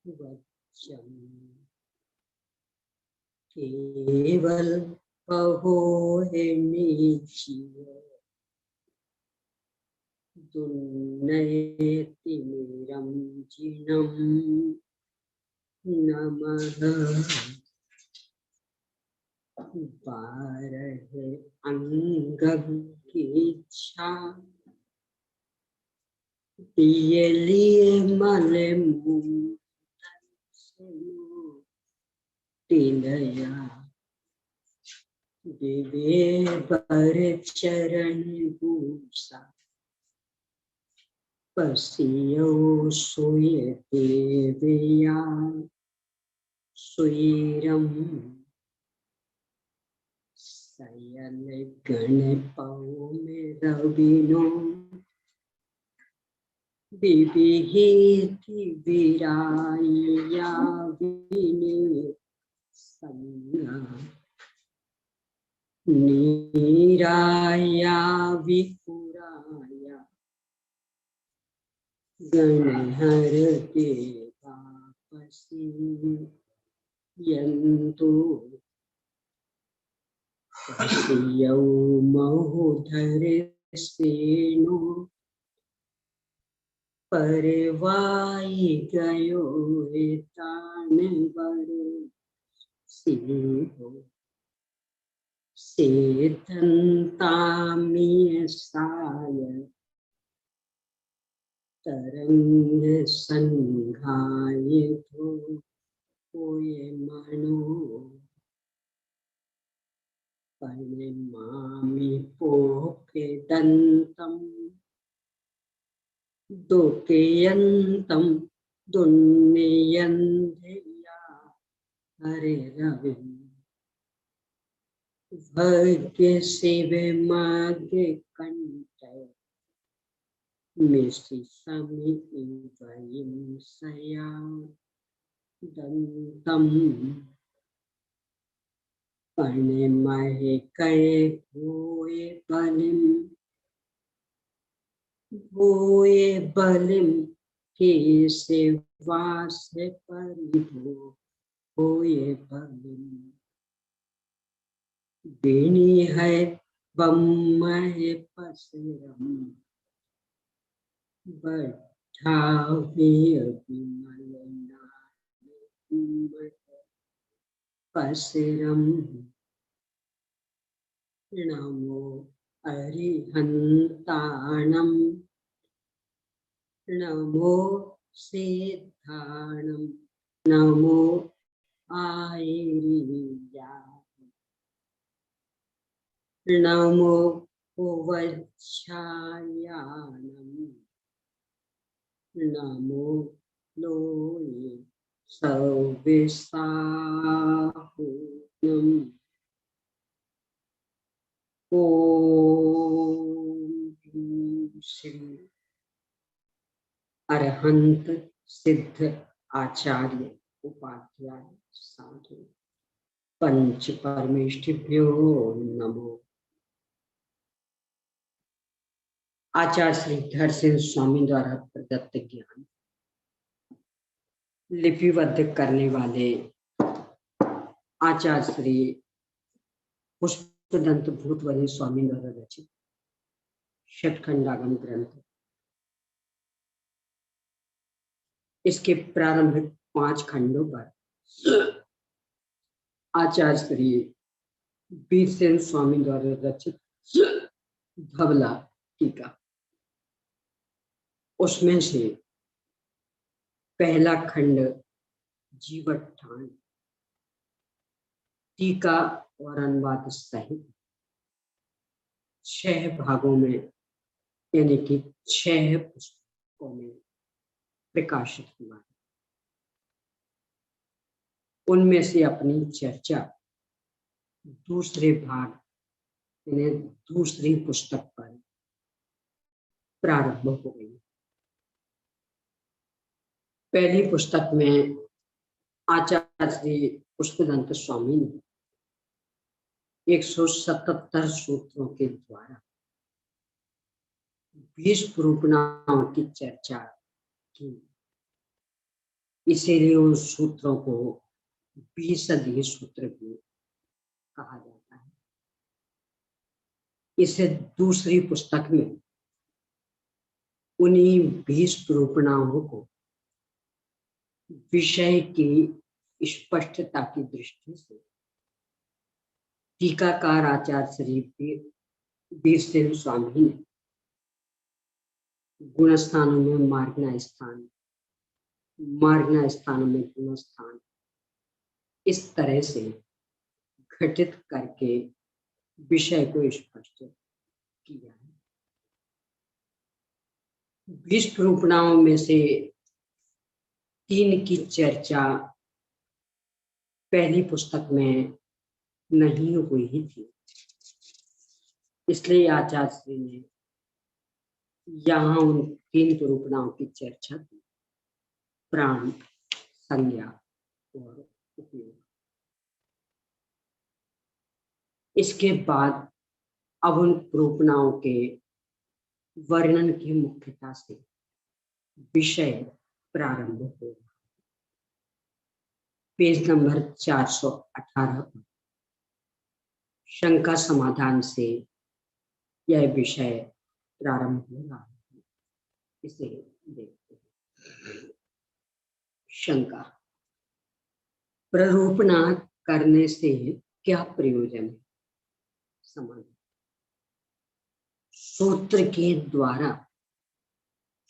वचन केवल कहो है नीचिय दुन्नयति मेरं जिनं नमः बारह अंगम की इच्छा लिए लिए मले मुतिलया दिवे पर चरण भूषा पसियो सोय देवया सुरम सयल गण पाओ में रविनो विविहिति विराया विने संगा नीराया विपुराया गणहर देवा पसी यंतु पसियौ महोधर सेनो परवाई गयो तान वर सिंहो सेतन्तामिय साय तरंग संघाय थो कोय मनो परिमामि पोके दंतम दुकेयन्तं दुन्नयन्धिया हरे रवि भाग्य शिवे मागे कंठे मिश्री समिति वयं सया दंतम परिमाहे कये भूये बलिम भूये बलिम के सेवा से परिभो भूये बलिम बेनी है बम्महे पसरम बढ़ावे अभिमलना पसरम नमो अरिहंताणं नमो सिद्धाणं नमो आयरिया नमो उपच्छायानं नमो लोये सविसाहुनं ओम श्री अरहंत सिद्ध आचार्य उपाध्याय साधु पंच परमेष्ठिभ्यो नमो। आचार्य श्री धर सिंह स्वामी द्वारा प्रदत्त ज्ञान लिपिबद्ध करने वाले आचार्य श्री पुष्पदंत भूतवली स्वामी द्वारा रचित षटखंडागम ग्रंथ, इसके प्रारंभिक 5 खंडों पर आचार्य श्री बीरसेन स्वामी द्वारा रचित धवला टीका, उसमें से पहला खंड जीवठान टीका और अनुवाद सहित 6 भागों में यानी कि 6 पुस्तकों में प्रकाशित हुआ है। उनमें से अपनी चर्चा दूसरे भाग यानी दूसरी पुस्तक पर प्रारंभ हो गई। पहली पुस्तक में आचार्य श्री पुष्पदंत स्वामी ने 177 सूत्रों के द्वारा 20 रूपनाओं की चर्चा की। इसीलिए उस सूत्रों को 20 सूत्र भी कहा जाता है। इसे दूसरी पुस्तक में उन्हीं 20 निरूपणाओं को विषय की स्पष्टता की दृष्टि से टीकाकार आचार्य श्री वीरसेन स्वामी ने गुण स्थानों में मार्गना स्थान, मार्गना स्थानों में गुण स्थान, इस तरह से घटित करके विषय को स्पष्ट किया है। 20 निरूपणाओं में से 3 की चर्चा पहली पुस्तक में नहीं हुई थी, इसलिए आचार्य श्री ने यहाँ उन 3 निरूपणाओं की चर्चा की, प्राण, संज्ञा और उपयोग। इसके बाद अब उन निरूपणाओं के वर्णन की मुख्यता से विषय प्रारंभ होगा। पेज नंबर 418 पर शंका समाधान से यह विषय प्रारंभ हो रहा है। इसे देखते हैं। शंका, प्ररूपणा करने से क्या प्रयोजन है? समाधान, सूत्र के द्वारा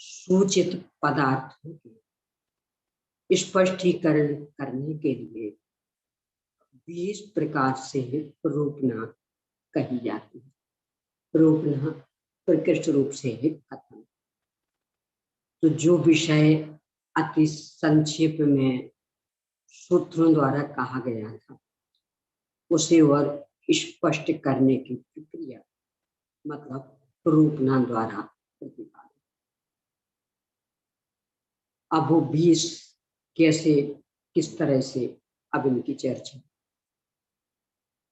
सूचित पदार्थों के स्पष्टीकरण करने के लिए 20 प्रकार से प्ररूपणा कही जाती है। प्ररूपणा प्रकृष्ट रूप से है कथन। तो जो विषय अति संक्षेप में सूत्रों द्वारा कहा गया था, उसे और स्पष्ट करने की प्रक्रिया मतलब प्ररूपणा द्वारा प्रतिपादन। अब वो 20 कैसे, किस तरह से, अब इनकी चर्चा।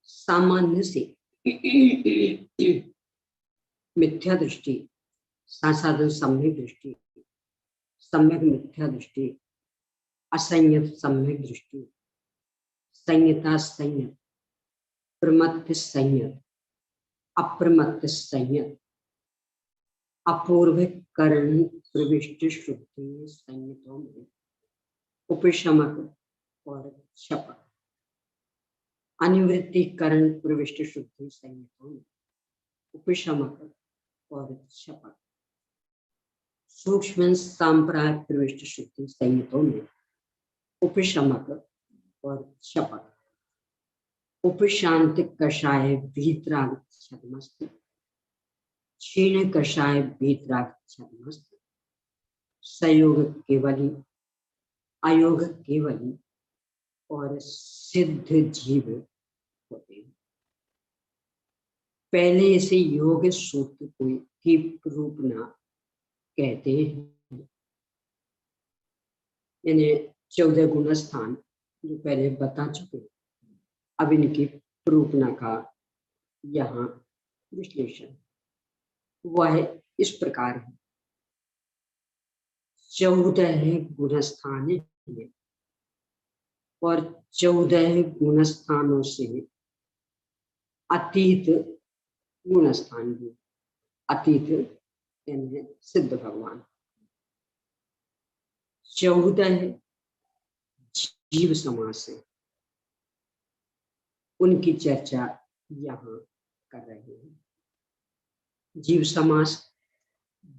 सामान्य से मिथ्या दृष्टि, संसाधन सम्यक दृष्टि, सम्यक मिथ्या दृष्टि, असंयत सम्यक दृष्टि, संयता संयत, प्रमत्त संयत, अप्रमत्त संयत, अपूर्वकरण प्रविष्ट शुद्धि संयतों में उपशमक और क्षपक, अनिवृत्तिकरण प्रविष्ट शुद्धि संयतों में उपशमक और क्षपक, सूक्ष्म सांप्राय प्रविष्ट शुद्धि संयतों में उपशमक और क्षपक, उपशांत कषाय भीतराग छद्मस्त, क्षीण कषाय भीतराग छद्मस्त, संयोग केवली, अयोग केवली और सिद्ध जीव होते हैं। पहले इसे योग सूत्र की प्ररूपणा कहते हैं, यानी 14 गुण स्थान जो पहले बता चुके। अब इनकी प्ररूपणा का यहाँ विश्लेषण वह इस प्रकार है। 14 गुण स्थान है और 14 गुण स्थानों से अतीत गुण स्थान भी, अतीत यानी सिद्ध भगवान। 14 जीव समास से उनकी चर्चा यहाँ कर रहे हैं। जीव समास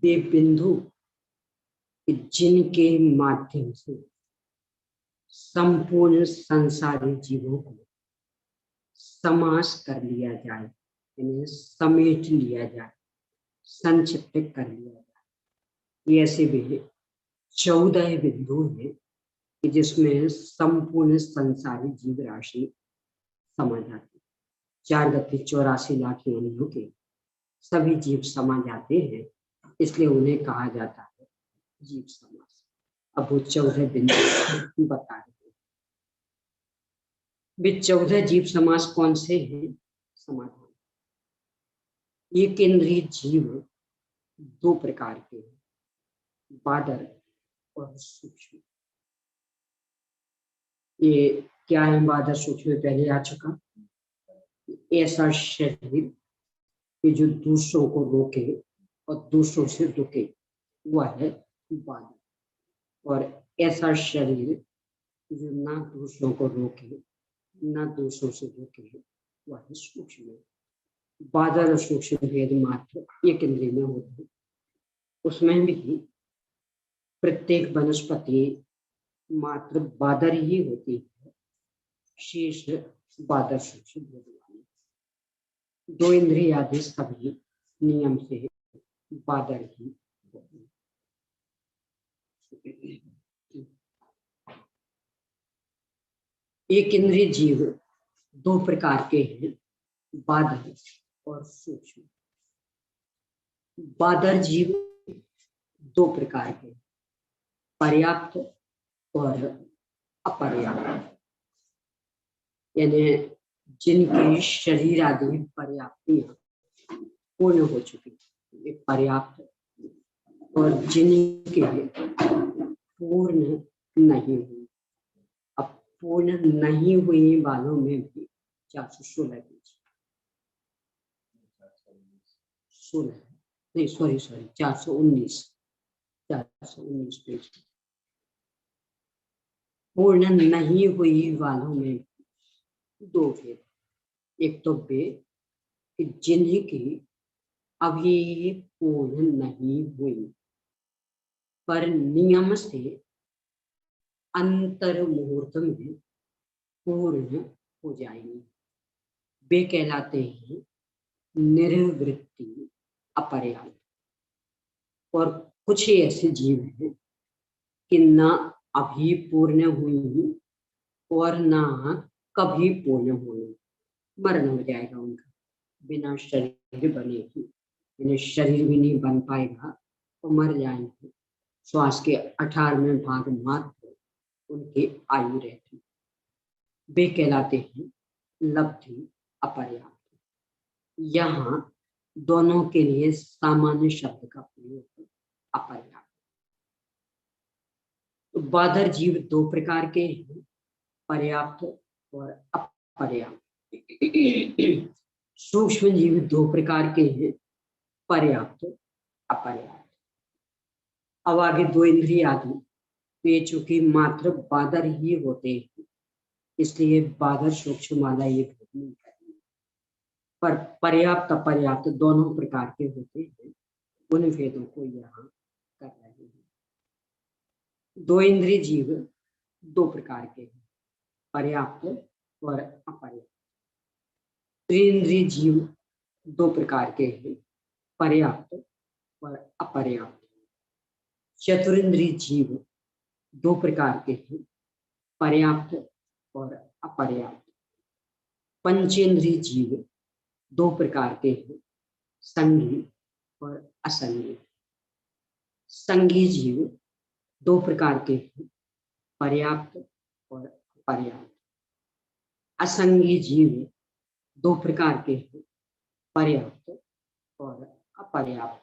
वे बिंदु जिनके माध्यम से संपूर्ण संसारी जीवों को समास कर लिया जाए, यानी समेट लिया जाए, संक्षिप्त कर लिया जाए। ये ऐसे भी 14 बिंदु हैं कि जिसमें संपूर्ण संसारी जीव राशि समा जाती है। 4 गति 84 लाख योनियों के सभी जीव समा जाते हैं, इसलिए उन्हें कहा जाता है जीव समास। अब वो 14 बिंदु बता रहे हैं। वे 14 जीव समास कौन से हैं? समाधान, ये केंद्रीय जीव 2 प्रकार के हैं, बादर और सूक्ष्म। ये क्या है? बादर सूक्ष्म में पहले आ चुका। ऐसा शरीर कि जो दूसरों को रोके और दूसरों से रुके, वह है बादर। और ऐसा शरीर जो ना दूसरों को रोके ना दूसरों से रुके, वह है सूक्ष्म। बादर और सूक्ष्म भेद मात्र एक इंद्रिय में होते हैं। उसमें भी प्रत्येक वनस्पति मात्र बादर ही होती है, शेष बादर सूक्ष्म भेद वाली। दो इंद्रिय आदि सभी नियम से बादर ही होते हैं। एक इंद्रिय जीव दो प्रकार के हैं, बादर और सूक्ष्म। बादर जीव दो प्रकार के, पर्याप्त और अपर्याप्त। यानी जिनके शरीर आदि पर्याप्तियां पूर्ण हो चुकी, वे पर्याप्त, और जिनके पूर्ण नहीं हुई। अब पूर्ण नहीं हुई वालों में भी 416 पेज, 16 नहीं, सॉरी 419 पेज। पूर्ण नहीं हुई वालों में दो भेद। एक तो वे कि जिन्हीं की अभी पूर्ण नहीं हुई पर नियम से अंतर मुहूर्त में पूर्ण हो जाएंगे, वे कहलाते हैं निर्वृत्ति अपर्याप्त। और कुछ ऐसे जीव हैं कि ना अभी पूर्ण हुई और ना कभी पूर्ण हुई, मरण हो जाएगा उनका, बिना शरीर बने ही, यानी शरीर भी नहीं बन पाएगा तो मर जाएंगे। श्वास के 18वें भाग मात्र उनकी आयु रहती, वे कहलाते हैं लब्धि अपर्याप्त। यहाँ दोनों के लिए सामान्य शब्द का प्रयोग अपर्याप्त। तो बादर जीव दो प्रकार के हैं, पर्याप्त और अपर्याप्त। सूक्ष्म जीव दो प्रकार के हैं, पर्याप्त अपर्याप्त। अब आगे दो इंद्रिय आदि, वे चूंकि मात्र बादर ही होते हैं, इसलिए बादर सूक्ष्म वाला ये भेद नहीं करेंगे। पर पर्याप्त अपर्याप्त दोनों प्रकार के होते हैं, उन भेदों को यहाँ कर रहे हैं। दो इंद्रिय जीव दो प्रकार के हैं, पर्याप्त और अपर्याप्त। त्रिइंद्रिय जीव दो प्रकार के हैं, पर्याप्त और अपर्याप्त। चतुरिंद्रिय जीव दो प्रकार के हैं, पर्याप्त और अपर्याप्त। पंचेंद्रिय जीव दो प्रकार के हैं, संगी और असंगी। संगी जीव दो प्रकार के हैं, पर्याप्त और अपर्याप्त। असंगी जीव दो प्रकार के हैं, पर्याप्त और अपर्याप्त।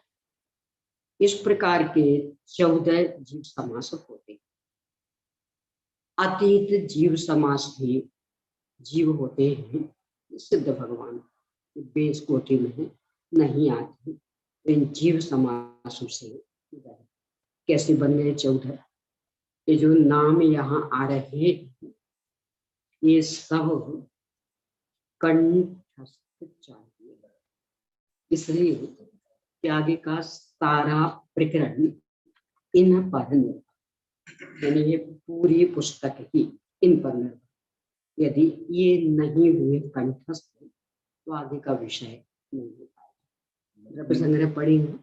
इस प्रकार के 14 जीव समास होते हैं। अतीत जीव समास भी जीव होते हैं, सिद्ध भगवान बेस कोटि में नहीं आते, इन जीव समासों से कैसे बन गए 14? ये जो नाम यहाँ आ रहे हैं, ये सब कंठस्थ चाहिए, इसलिए कि आगे का सारा प्रकरण इन पर निर्भर, यानी ये पूरी पुस्तक ही इन पर निर्भर। यदि ये नहीं हुए कंठस्थ तो आगे का विषय नहीं हो पाएगा। द्रव्य संग्रह पढ़ी है,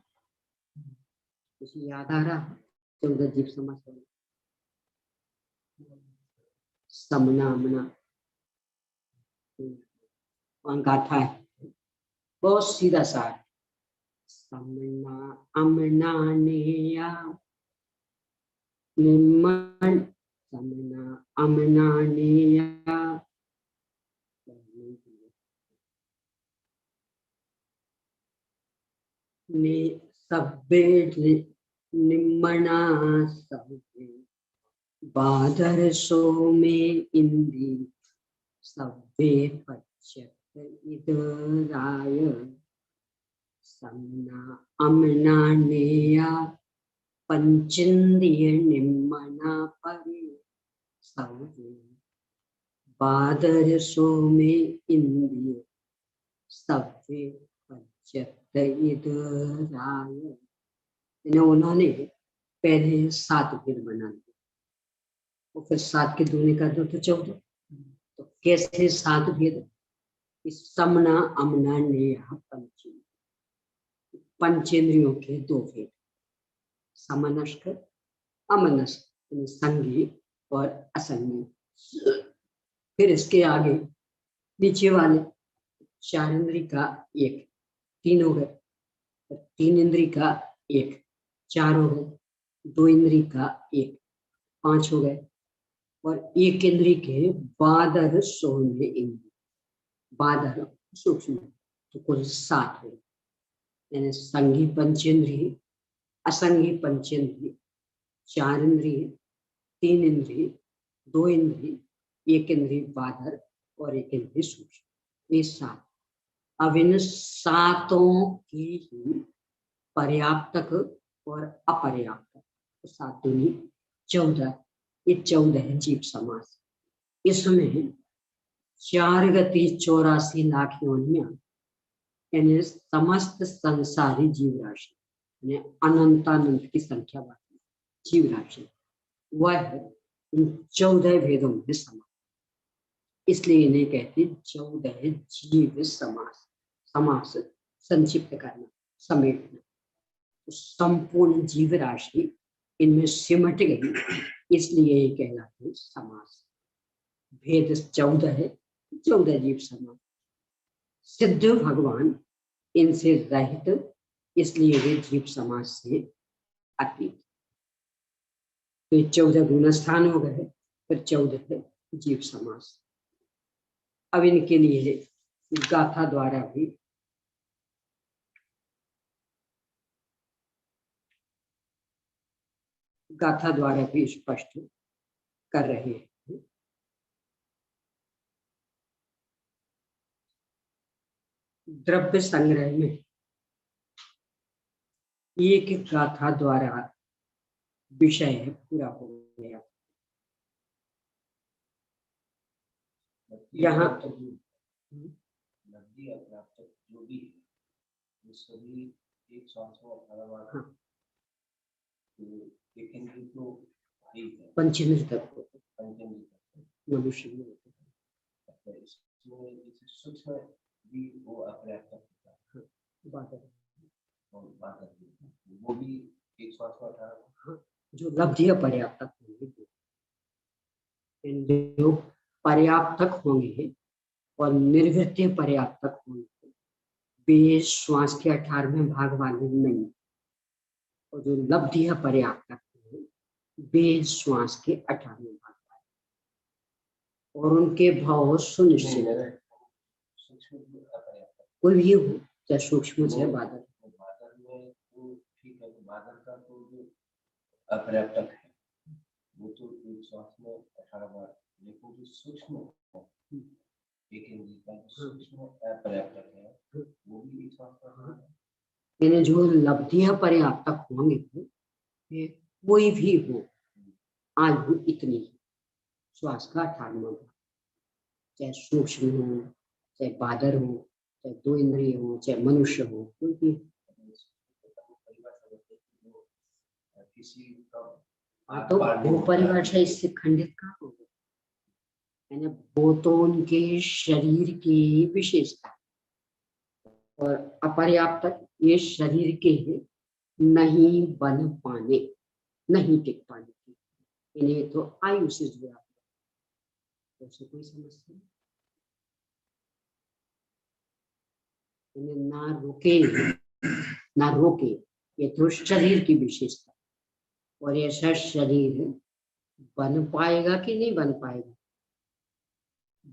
कुछ याद आ रहा? 14 जीव समास, समना अमना गाथा है, बहुत सीधा सा। समना अमना नेया निम्न, समना अमना नेया ने सब्बे निम्मना सब्बे बादरसो में इंदी सव्वे पच्यत इदराय सम्ना अमना नेया पंचेन्द्रिय निम्मना परे सव्वे बादरसो में इंदी सव्वे पच्यत इदराय। उन्होंने पहले 7 भेद बना दिए, और फिर 7 के दूनी कर दो तो 14। तो कैसे 7 भेद? समना अमना नेहा पंचेंद्रियों के 2 भेद, समनस्क अमनस्क, संगी और असंगी। फिर इसके आगे नीचे वाले 4 इंद्री का 1, 3 हो गए, 3 इंद्री का 1, 4 हो गए, 2 इंद्री का 1, 5 हो गए, और 1 इंद्री के बादर 16 इंद्री, बादर सूक्ष्म, तो कुल 7 हो गए। यानी संगी पंचेंद्रिय, असंगी पंचेंद्रिय, 4 इंद्रिय, 3 इंद्रिय, 2 इंद्रिय, 1 इंद्रिय बादर और 1 इंद्रिय सूक्ष्म, ये 7। अब इन 7 की ही पर्याप्तक और अपर्याप्तक, तो 7 दूनी 14, ये 14 है जीव समास। इसमें 4 गति 84 लाख योनियां, यानी समस्त संसारी जीव राशि, यानी अनंतानंत की संख्या वाली जीव राशि, वह इन 14 भेदों में समास, इसलिए इन्हें कहते 14 जीव समास। समास संक्षिप्त करना, समेटना, तो संपूर्ण जीव राशि इनमें सिमट गई, इसलिए ये कहलाते समास। भेद 14 है, 14 जीव समास। सिद्ध भगवान इनसे रहित, इसलिए वे जीव समास से अतीत। तो 14 गुणस्थान हो गए, फिर 14 है जीव समास। अब इनके लिए गाथा द्वारा भी स्पष्ट कर रहे हैं। द्रव्य संग्रह में एक गाथा द्वारा विषय पूरा हो गया। यहाँ पंचेंद्र तत्व मनुष्य में सूक्ष्म भी वो अपर्याप्त वो भी 118 जो लब्धि पर्याप्तक होंगे, जो पर्याप्तक होंगे और निर्वृत्ति पर्याप्तक होंगे, वे श्वास के 18वें भाग वाले नहीं, और जो लब्धि पर्याप्तक है वे श्वास के 18वें भाग वाले, और उनके भाव सुनिश्चित है। कोई भी हो, चाहे सूक्ष्म से बादल में, तो ठीक है, बादल का तो जो अपर्याप्तक है वो तो श्वास में 18 बार, लेकिन जो सूक्ष्म एक इंद्रिय का सूक्ष्म अपर्याप्तक है वो भी श्वास, यानी जो लब्धियां पर्याप्तक होंगे, कोई भी हो, आयु इतनी ही, श्वास का 18वां भाग, चाहे सूक्ष्म हो, चाहे बादर हो, चाहे 2 इंद्रिय हो, चाहे मनुष्य हो, कोई भी किसी का, तो वो परिभाषा इससे खंडित कहाँ होगा? यानी वो तो उनके शरीर की विशेषता, और अपर्याप्तक ये शरीर के नहीं बन पाने, नहीं टिक पाने की, इन्हें तो आयु से जुड़ा, तो कोई समस्या नहीं, ना रुके ना रोके, ये तो शरीर की विशेषता। और ऐसा शरीर बन पाएगा कि नहीं बन पाएगा?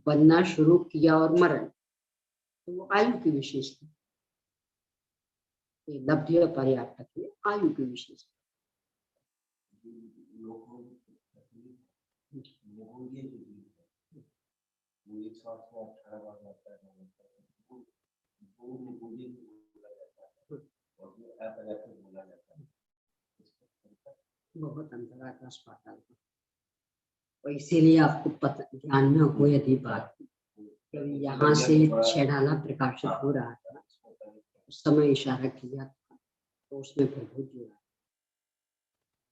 बनना शुरू किया और मरण, तो वो आयु की विशेषता, लब्धि पर्याप्त है, आयु की विशेषता। वो ये जो जीव है वो एक साथ में 18 बार जाता है, वो निगोजे बोला जाता है और वो अपैरेटिव बोला जाता है। बहुत अंतर आकाश पाताल का। और इसीलिए आपको पता ध्यान में हो यदि बात, यहाँ से छेड़ाला प्रकाशित हो रहा था, उस समय इशारा किया था तो उसमें प्रभु जुड़ा।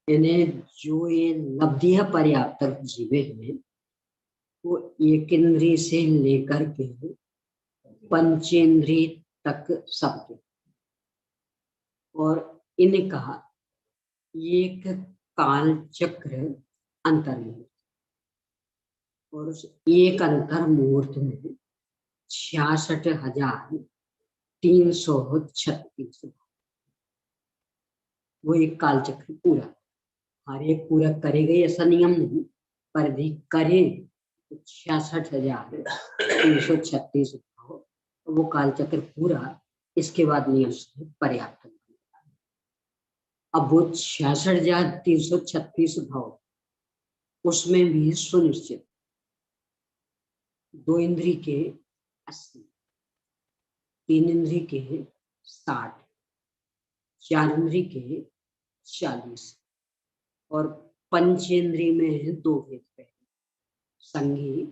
इन्हें जो ये लब्धिय पर्याप्त जीवे हैं वो एक इंद्रिय से लेकर के पंचेंद्रिय तक सबके, और इन्हें कहा एक काल चक्र अंतर्मुहूर्त, और उस एक अंतर मुहूर्त में 66,336 वो एक काल चक्र पूरा। हर एक पूरा करेगा ऐसा नियम नहीं, पर भी करे तो 66,336 वो काल चक्र पूरा, इसके बाद नियम से पर्याप्त। अब वो 66,336 भाव, उसमें भी सुनिश्चित 2 इंद्रिय के 80, 3 इंद्रिय के 60, 4 इंद्रिय के 40, और पंचेंद्रिय में है 2 भेद पे, संगी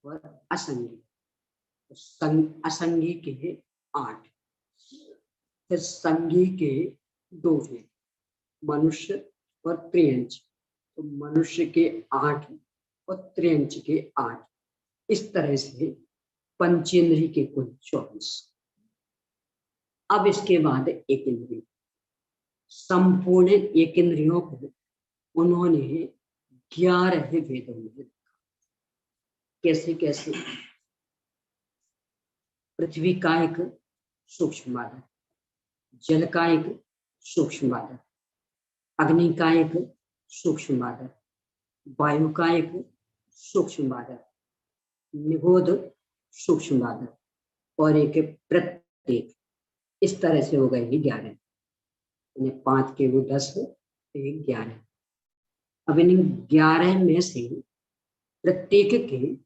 और असंगी। असंगी के 8, फिर संगी के 2 भेद, मनुष्य और त्रियंच। तो मनुष्य के 8 और त्रियंच के 8, इस तरह से पंचेंद्रिय के कुल 24। अब इसके बाद एक इंद्रिय, संपूर्ण एक इंद्रियों को उन्होंने 11 वेदों में लिखा। कैसे कैसे? पृथ्वी का एक सूक्ष्म बाधक, जल का एक सूक्ष्म बाधक, अग्नि का एक सूक्ष्म बाधक, वायु का एक सूक्ष्म बाधक, निगोध सूक्ष्म बाधक, और एक प्रत्येक। इस तरह से हो गए 11। 5 के वो 10, 11। अब इन 11 में से प्रत्येक के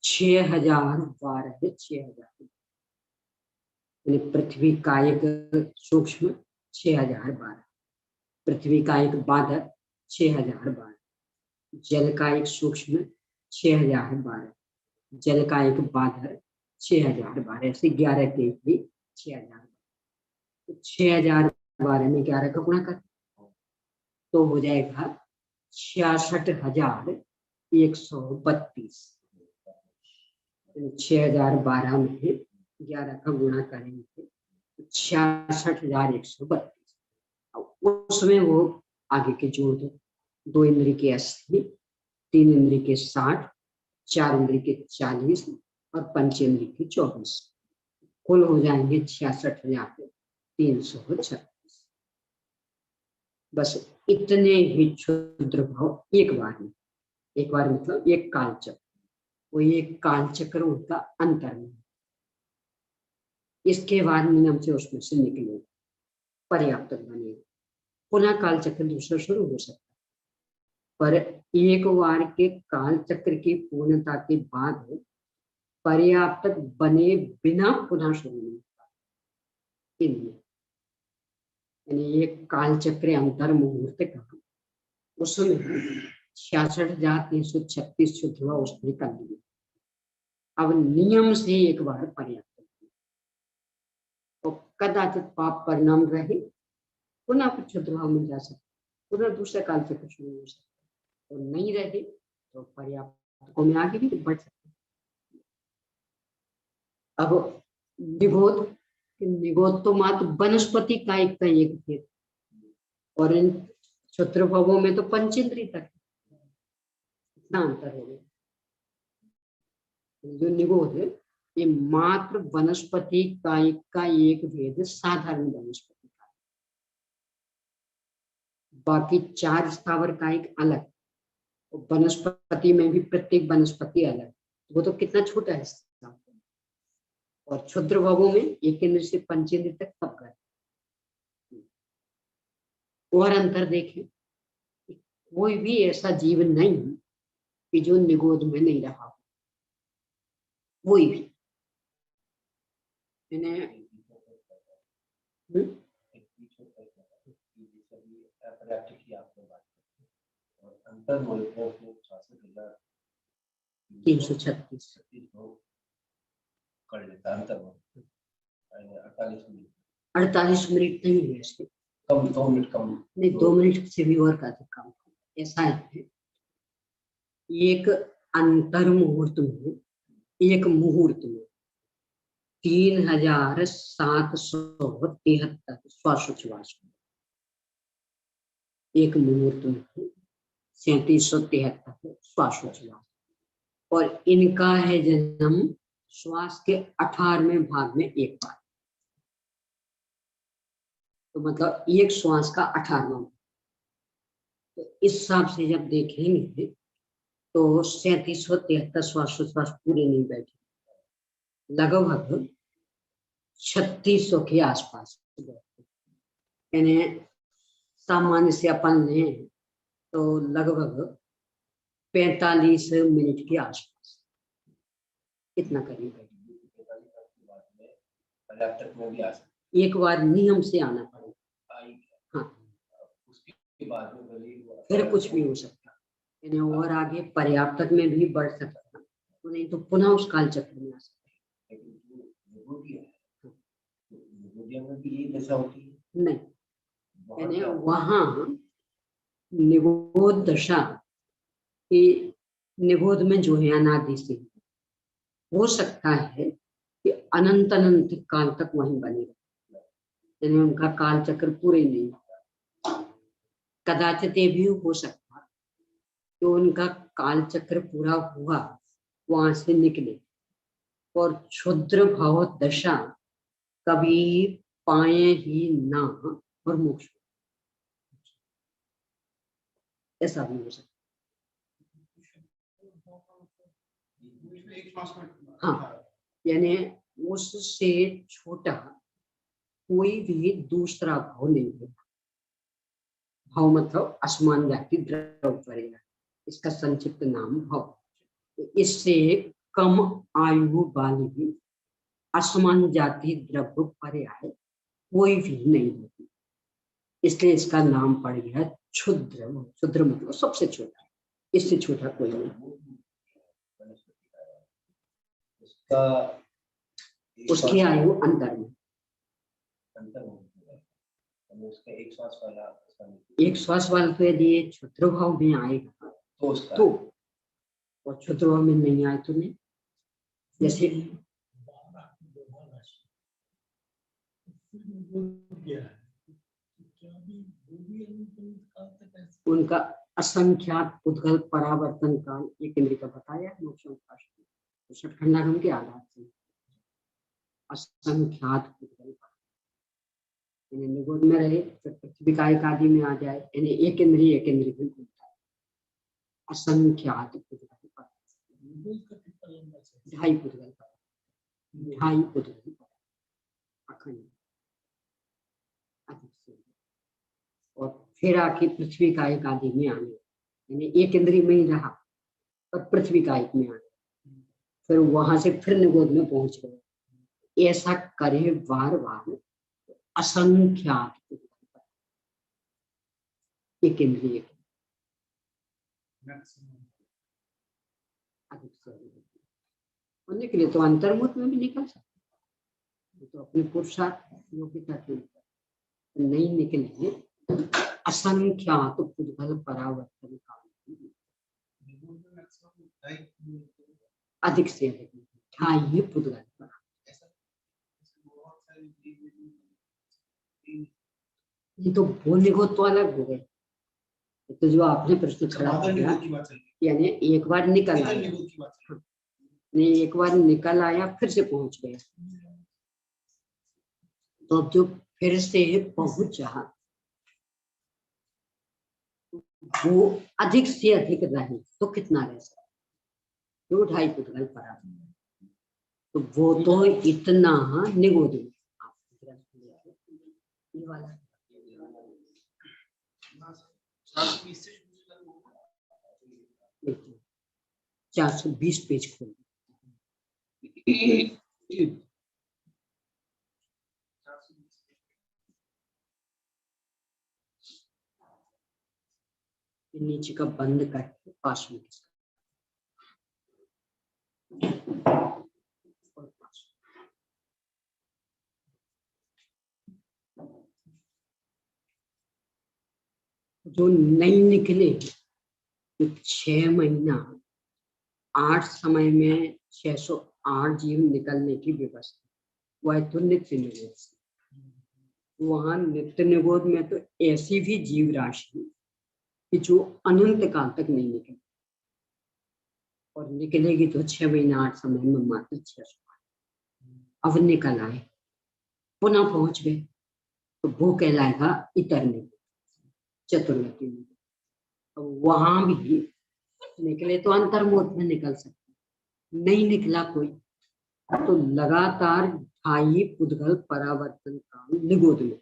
6,012 है। 6,000 पृथ्वी का एक सूक्ष्म 6,012, पृथ्वी का एक बाधक 6,012, जल का एक सूक्ष्म 6,012, जल का एक बाधक 6,012, ऐसे 11 के भी 6,000। 6,012 में 11 का गुणा कर तो हो जाएगा 66,132। 6,012 में 11 का गुणा करेंगे तो 66,132। उसमें वो आगे के जोड़ दो, 2 इंद्रिय के 80, 3 इंद्रिय के 60, 4 इंद्रिय के 40 और पंचेंद्रिय के 24, कुल हो जाएंगे 66,336। बस इतने ही क्षुद्र भाव एक बार में, एक बार मतलब एक काल चक्र, वो एक काल चक्र उनका अंतर में। इसके बाद नियम से उसमें से निकले पर्याप्त बने, पुनः काल चक्र दूसरा शुरू हो सकता है, पर एक बार के काल चक्र की पूर्णता के बाद पर्याप्त बने बिना पुनः शुरू नहीं होता। यानी एक काल चक्र अंतर मुहूर्त का, उसमें 66,336 शुद्ध हुआ, उसने कर दिया। अब नियम से एक बार पर्याप्त, तो कदाचित पाप परिणाम रहे, पुनः कुछ शुद्ध भाव मिल जा सकता, पुनः दूसरा काल चक्र शुरू हो सकता, तो नहीं रहे तो पर्याप्त को में आगे भी बढ़ सकते। अब निगोद, निगोद तो मात्र वनस्पति का एक भेद, और इन क्षुद्र भावों में तो पंचेंद्रिय तक इतना अंतर हो गया। जो निगोद है ये मात्र वनस्पति काय का एक भेद, साधारण वनस्पति का, बाकी 4 स्थावर का एक अलग, वनस्पति में भी प्रत्येक वनस्पति अलग, वो तो कितना छोटा है। और क्षुद्र भावों में एक इंद्र से पंचेंद्र तक सब कर। और अंतर देखें, कोई भी ऐसा जीव नहीं कि जो निगोद में नहीं रहा हो, कोई भी। मैंने अंतर 336 कर लेता अंतर 48 मिनट नहीं है इसके, कम 2 मिनट कम नहीं 2 मिनट से भी और का काम। ऐसा है, एक अंतर मुहूर्त में, एक मुहूर्त में 3773 श्वासोच्छ्वास, एक मुहूर्त में 3773 श्वासोच्छ्वास। और इनका है जन्म श्वास के 18वें भाग में एक बार, तो मतलब एक श्वास का 18वां। तो इस हिसाब से जब देखेंगे तो 3773 श्वासोच्छ्वास पूरे नहीं बैठे, लगभग 3600 के आसपास। यानी सामान्य से अपन लें तो लगभग 45 मिनट के आसपास, इतना करीब है। एक बार नियम से आना पड़ेगा, हाँ, फिर कुछ भी हो सकता है, और आगे पर्याप्त में भी बढ़ सकता, तो नहीं तो पुनः उस काल चक्र में आ सकता नहीं। यानी वहां निगोद दशा की, निगोद में जो है अनादि से हो सकता है कि अनंत अनंत काल तक वहीं बने रहे, यानी उनका काल चक्र पूरे नहीं। कदाचित ये भी हो सकता कि उनका काल चक्र पूरा हुआ, वहां से निकले और क्षुद्र भाव दशा कभी पाए ही ना और मोक्ष, ऐसा भी हो सकता। हाँ, यानी उससे छोटा कोई भी दूसरा भाव नहीं है। भाव मतलब असमान जाति द्रव्य पड़ेगा, इसका संक्षिप्त नाम भाव। इससे कम आयु वाली असमान जाति द्रव्य पर्याय कोई भी नहीं होती, इसलिए इसका नाम पड़ गया क्षुद्र। क्षुद्र मतलब सबसे छोटा, इससे छोटा कोई नहीं। उसकी आयु अंतर में, एक श्वास वाला तो यदि ये क्षुद्र भाव में आएगा तो, और क्षुद्र भाव में नहीं आए तो नहीं। जैसे उनका असंख्यात उद्गल परावर्तन काल, एक इंद्रिय का बताया खंडागम के आधार से। असंख्यात उद्गल निगोद में रहे, फिर पृथ्वी का एक आदि में आ जाए, यानी एक इंद्रिय भी घूमता है। असंख्यात उद्गल, 2.5 उद्गल, 2.5 उद्गल अखंड, और फिर आके पृथ्वी का एक आदि में आने, यानी एक इंद्रिय में ही रहा और पृथ्वी का एक में आने, फिर वहां से फिर निगोद में पहुंच गए। ऐसा करे बार बार असंख्यात एक इंद्रिय अधिक से अधिक निकले तो अंतर्मुख में भी निकल सकते, तो अपने पुरुषार्थ योग्यता के ऊपर नहीं निकले। असंख्यात उद्गल परावर्तन काल, अधिक से अधिक 2.5 उद्गल पर। ये तो बोलने को तो अलग हो गए, तो जो आपने प्रश्न खड़ा किया, यानी एक बार निकल आया, नहीं एक बार निकल आया फिर से पहुंच गया, तो अब जो फिर से पहुंचा वो अधिक से अधिक रहे तो कितना रह सकता, 2.5 उद्गल पर, तो वो तो इतना निगोद में ये वाला 420 पेज खोल। नीचे का बंद करके पास में जो नहीं निकले तो 6 महीना 8 समय में 608 जीव निकलने की व्यवस्था, वह तो नित्य निरोध से। वहां नित्य निरोध में तो ऐसी भी जीव राशि कि जो अनंत काल तक नहीं निकले, और निकलेगी तो 6 महीना 8 समय में मात्र 608। अब निकल आए, पुनः पहुंच गए, तो वो कहलाएगा इतरने चतुर्गति में। वहां भी निकले तो अंतर्मुख में निकल सकते, नहीं निकला कोई तो लगातार ढाई पुद्गल परावर्तन काल निगोद में।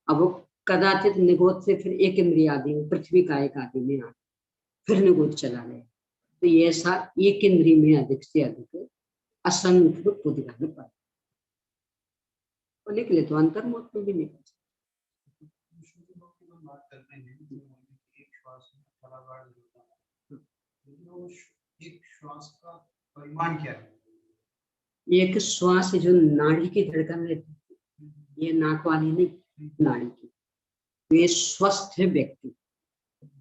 अब कदाचित निगोद से फिर एक इंद्रिय आदि में, पृथ्वी का एक आदि में आ फिर निगोद चला गया, तो ये ऐसा एक इंद्रिय में अधिक से अधिक असंख्य पुद्गल पर निकले तो अंतर्मुख में भी निकल सकते। एक श्वास का परिमाण क्या है? एक श्वास जो नाड़ी की धड़कन रहती है, ये नाक वाली नहीं, नाड़ी की। ये स्वस्थ व्यक्ति,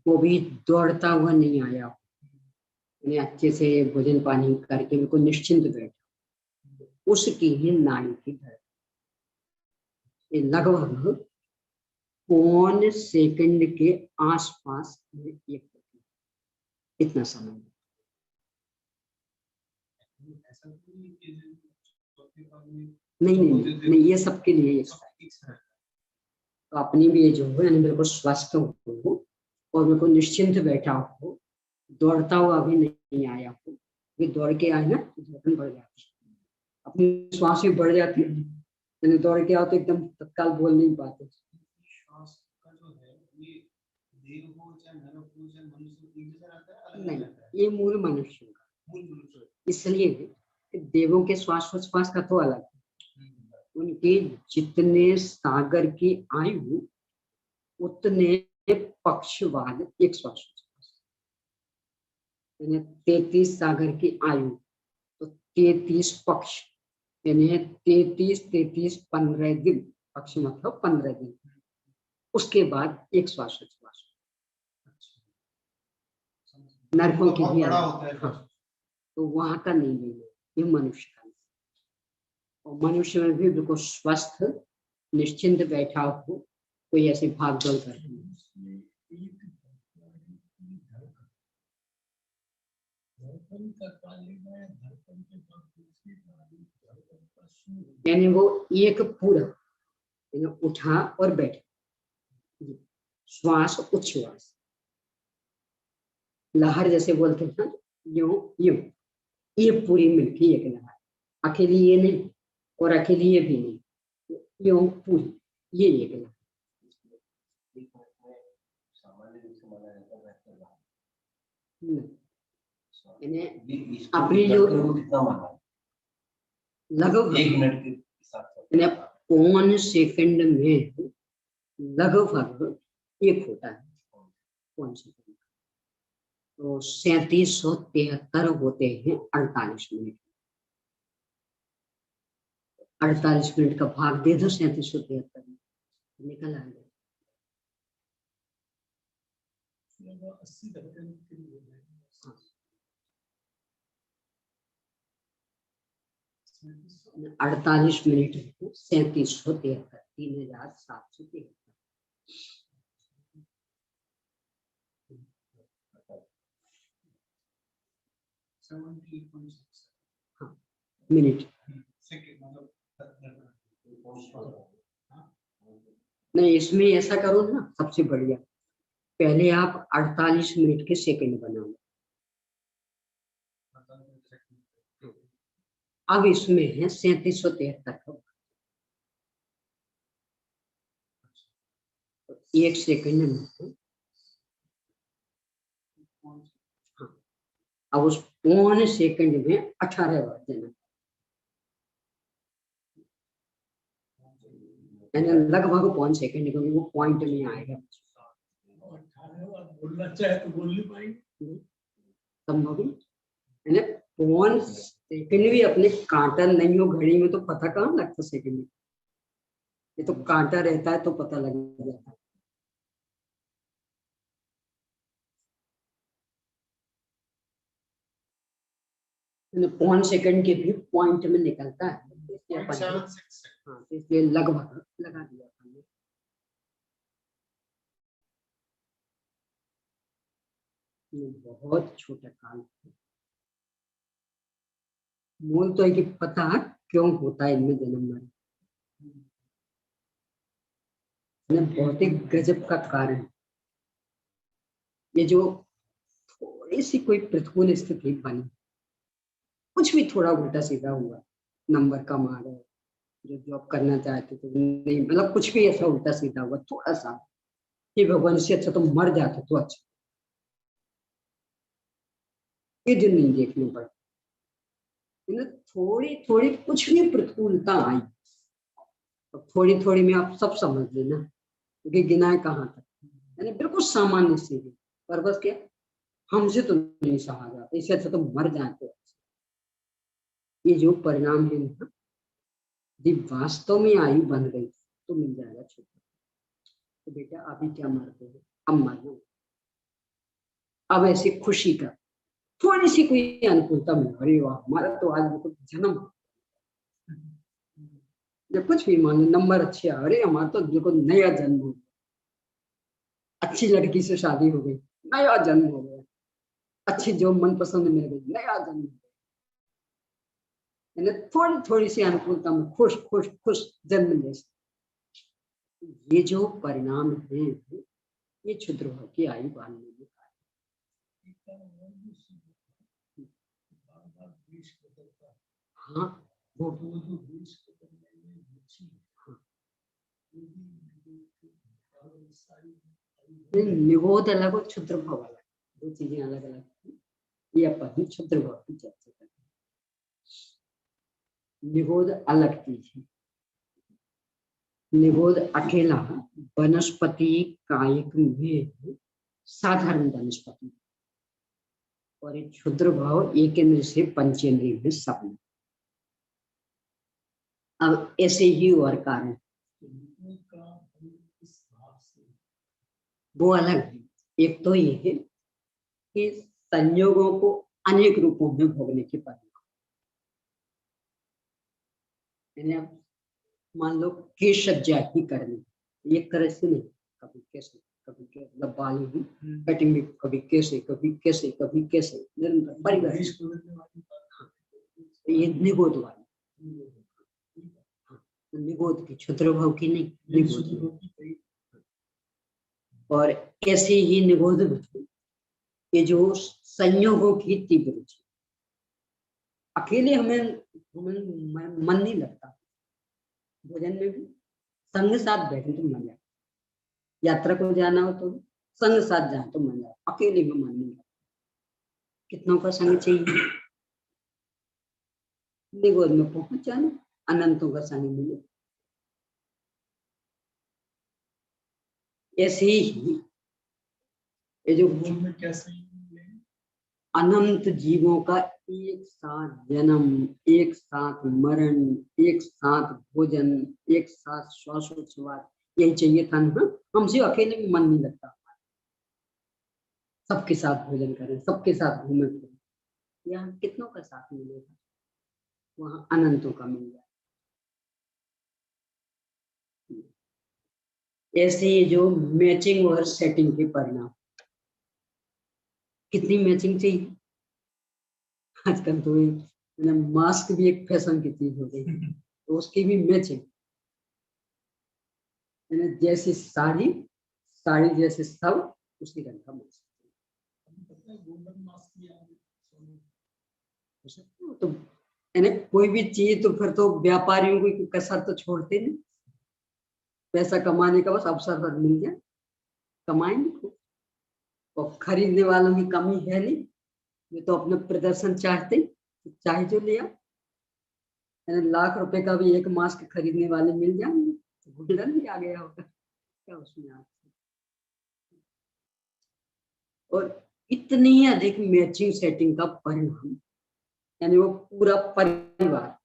वो भी दौड़ता हुआ नहीं आया, उन्हें अच्छे से भोजन पानी करके बिल्कुल निश्चिंत बैठा, उसकी ही नाड़ी की धड़कन ये लगभग 1 सेकंड के आसपास में एक होती है, इतना समय। नहीं, ये सबके लिए तो अपनी भी जो हो यानी बिल्कुल स्वस्थ हो और बिल्कुल निश्चिंत बैठा हो, दौड़ता हुआ भी नहीं आया हो। ये दौड़ के आए ना तो धड़कन बढ़ जाती है, अपनी श्वास भी बढ़ जाती है, यानी दौड़ के आओ तो एकदम तत्काल बोल नहीं पाते। श्वास का जो है ये देव हो चाहे नर हो चाहे मनुष्य एक जैसा रहता है, अलग नहीं, रहता है? ये मूल मनुष्य का, मूल मनुष्य इसलिए देवों के श्वास का तो अलग है। उनके जितने सागर की आयु उतने पक्षवाद एक श्वास, 33 सागर की आयु तो 33 पक्ष, यानी 33 15 दिन, पक्ष मतलब 15 दिन, उसके बाद एक श्वास। नरकों की भी बड़ा होता है। हाँ, तो वहां का नहीं लेना, ये मनुष्य का। और मनुष्य में भी बिल्कुल स्वस्थ निश्चिंत बैठा हो, कोई ऐसे भाग दौड़ कर यानी वो एक पूरा यानी उठा और बैठा, श्वास उच्छ्वास, लहर जैसे बोलते हैं यूं यूं, ये पूरी मिलती एक लहर, अकेली ये नहीं और अकेली ये भी नहीं, यूं पूरी ये एक लहर। अपनी जो लगभग 1 मिनट के यानी 1 सेकंड में लगभग एक होता है 1 सेकंड, तो 3773 होते हैं 48 मिनट। 48 मिनट का भाग दे दो 3773 में, निकल आएगा। 48 मिनट 3773, 3773 मिनट। नहीं, इसमें ऐसा करो ना, सबसे बढ़िया पहले आप 48 मिनट के सेकंड बनाओ, अब इसमें है 3773 1 सेकंड में। अब उस पौन सेकंड में 18 बार देना, यानी लगभग पौन सेकंड, क्योंकि वो पॉइंट में आएगा। बोलना चाहे तो बोल नहीं पाएंगे, संभव है। पौन सेकंड भी अपने कांटा नहीं हो घड़ी में तो पता कहाँ लगता सेकंड में, ये तो कांटा रहता है तो पता लग जाता है। पौन सेकंड के भी पॉइंट में निकलता है, हाँ, इसलिए लगभग लगा दिया था। बहुत छोटा काल, मूल तो है कि पता क्यों होता है इनमें जन्म मरण, बहुत ही गजब का कारण। ये जो थोड़ी सी कोई प्रतिकूल स्थिति बनी, कुछ भी थोड़ा उल्टा सीधा हुआ, नंबर कम आ गए, जो जॉब करना चाहते थे नहीं, मतलब कुछ भी ऐसा उल्टा सीधा हुआ थोड़ा सा, कि भगवान से अच्छा तो मर जाते तो अच्छा, ये दिन नहीं देखने पड़े। थोड़ी थोड़ी कुछ भी प्रतिकूलता आई, तो थोड़ी थोड़ी में आप सब समझ लेना, क्योंकि गिनाए कहाँ तक, यानी बिल्कुल सामान्य से, पर बस क्या हमसे तो नहीं सहा जाता, इससे अच्छा तो मर जाते। ये जो परिणाम है ना, यदि वास्तव में आयु बन गई तो मिल जाएगा क्षेत्र। तो बेटा अभी क्या मरते हो, अब मरना, अब ऐसी खुशी का थोड़ी सी कोई अनुकूलता मिले, अरे वाह हमारा तो आज देखो जन्म, जब कुछ भी मान लो नंबर अच्छे, अरे हमारा तो देखो नया जन्म हो, अच्छी लड़की से शादी हो गई, नया जन्म हो गया, अच्छी जो मनपसंद मिल गई, नया जन्म हो गया। थोड़ी थोड़ी सी अनुकूलता में खुश खुश खुश जन्म ले। ये जो परिणाम है, ये क्षुद्र भाव की आयु बांधने में हाँ, वो निगोद अलग और क्षुद्र भाव अलग, दो चीजें अलग अलग। ये अपन क्षुद्र भाव की चर्चा करते हैं, निगोद अलग चीज है। निगोद अकेला वनस्पति कायिक में साधारण वनस्पति, और एक क्षुद्र भाव एक इंद्र से पंचेंद्रिय में सब। अब ऐसे ही और कारण वो अलग है। एक तो ये है कि संयोगों को अनेक रूपों में भोगने की परिणाम, अब मान लो केश सज्जा ही करनी, एक तरह से नहीं, कभी कैसे कभी कैसे, मतलब बाल ही कटिंग में कभी कैसे कभी कैसे कभी कैसे, परिवार ये निगोद वाली, निगोद की क्षुद्र भाव की नहीं, निगोद की। और ऐसे ही निगोद ये जो संयोगों की तीव्र रुचि, अकेले हमें मन नहीं लगता, भोजन में भी संग साथ बैठे तो मन लगता, यात्रा को जाना हो तो संग साथ जाए तो मन लगता, अकेले में मन नहीं लगता। कितनों का संग चाहिए, निगोद में पहुंच जाना, अनंतों का संग मिले। ऐसे ही ये जो अनंत जीवों का एक साथ जन्म, एक साथ मरण, एक साथ भोजन, एक साथ श्वासोच्छ्वास, यही चाहिए था ना। हमसे अकेले में मन नहीं लगता, सबके साथ भोजन करें, सबके साथ घूमे फिरें, यहाँ कितनों का साथ मिलेगा, वहां अनंतों का मिल जाए। ऐसे ही जो मैचिंग और सेटिंग के परिणाम, कितनी मैचिंग चाहिए आजकल तो, मास्क भी एक फैशन की चीज हो गई, तो उसकी भी मैचिंग, जैसी साड़ी, साड़ी जैसे सब, उसी रंग का मास्क। तो कोई भी चीज तो फिर तो व्यापारियों को कसर तो छोड़ते नहीं, पैसा कमाने का बस अवसर पर मिल जाए कमाएंगे, और खरीदने वालों की कमी है नहीं, वे तो अपना प्रदर्शन चाहते, चाहे जो लिया, लाख रुपए का भी एक मास्क खरीदने वाले मिल जाएंगे तो गुडरन भी आ गया होगा क्या उसमें आप। और इतनी अधिक मैचिंग सेटिंग का परिणाम, यानी वो पूरा परिवार,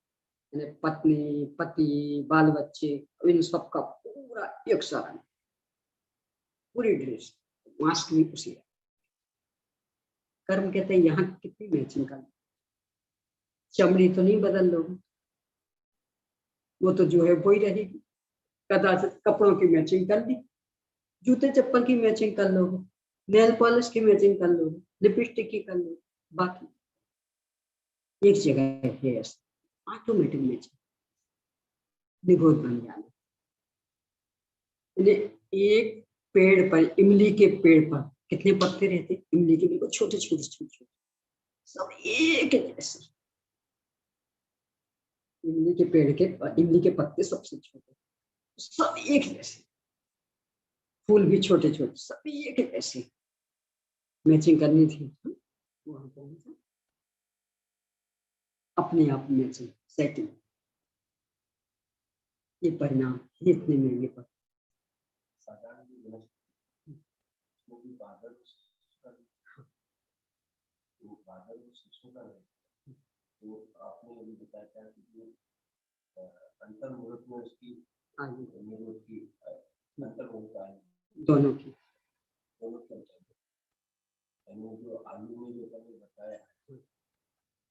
यानी पत्नी, पति, बाल बच्चे, इन सबका पूरा एक साथ, पूरी ड्रेस, मास्क भी उसी। कर्म कहते हैं यहाँ कितनी मैचिंग का, चमड़ी तो नहीं बदल लोगे, वो तो जो है वही रहेगी। कदाचित कपड़ों की मैचिंग कर ली, जूते चप्पल की मैचिंग कर लोगे, नेल पॉलिश की मैचिंग कर लोगे, लिपस्टिक की कर लोगे, बाकी एक जगह है ऐसा ऑटोमेटिक मैचिंग निगोद बन जाना। एक पेड़ पर, इमली के पेड़ पर कितने पत्ते रहते, इमली के बिल्कुल छोटे छोटे छोटे छोटे, सब एक जैसे। इमली के पेड़ के, इमली के पत्ते सबसे छोटे, सब एक जैसे, फूल भी छोटे छोटे, सब एक जैसे। मैचिंग करनी थी, वहां पहुंचा, अपने आप मैचिंग सेटिंग, ये परिणाम इतने महंगे पर। तो आपने अभी बताया कि जो अंतर मुहूर्त में उसकी मुहूर्त की अंतर होता है दोनों की यानी जो आलू में जो मैंने बताया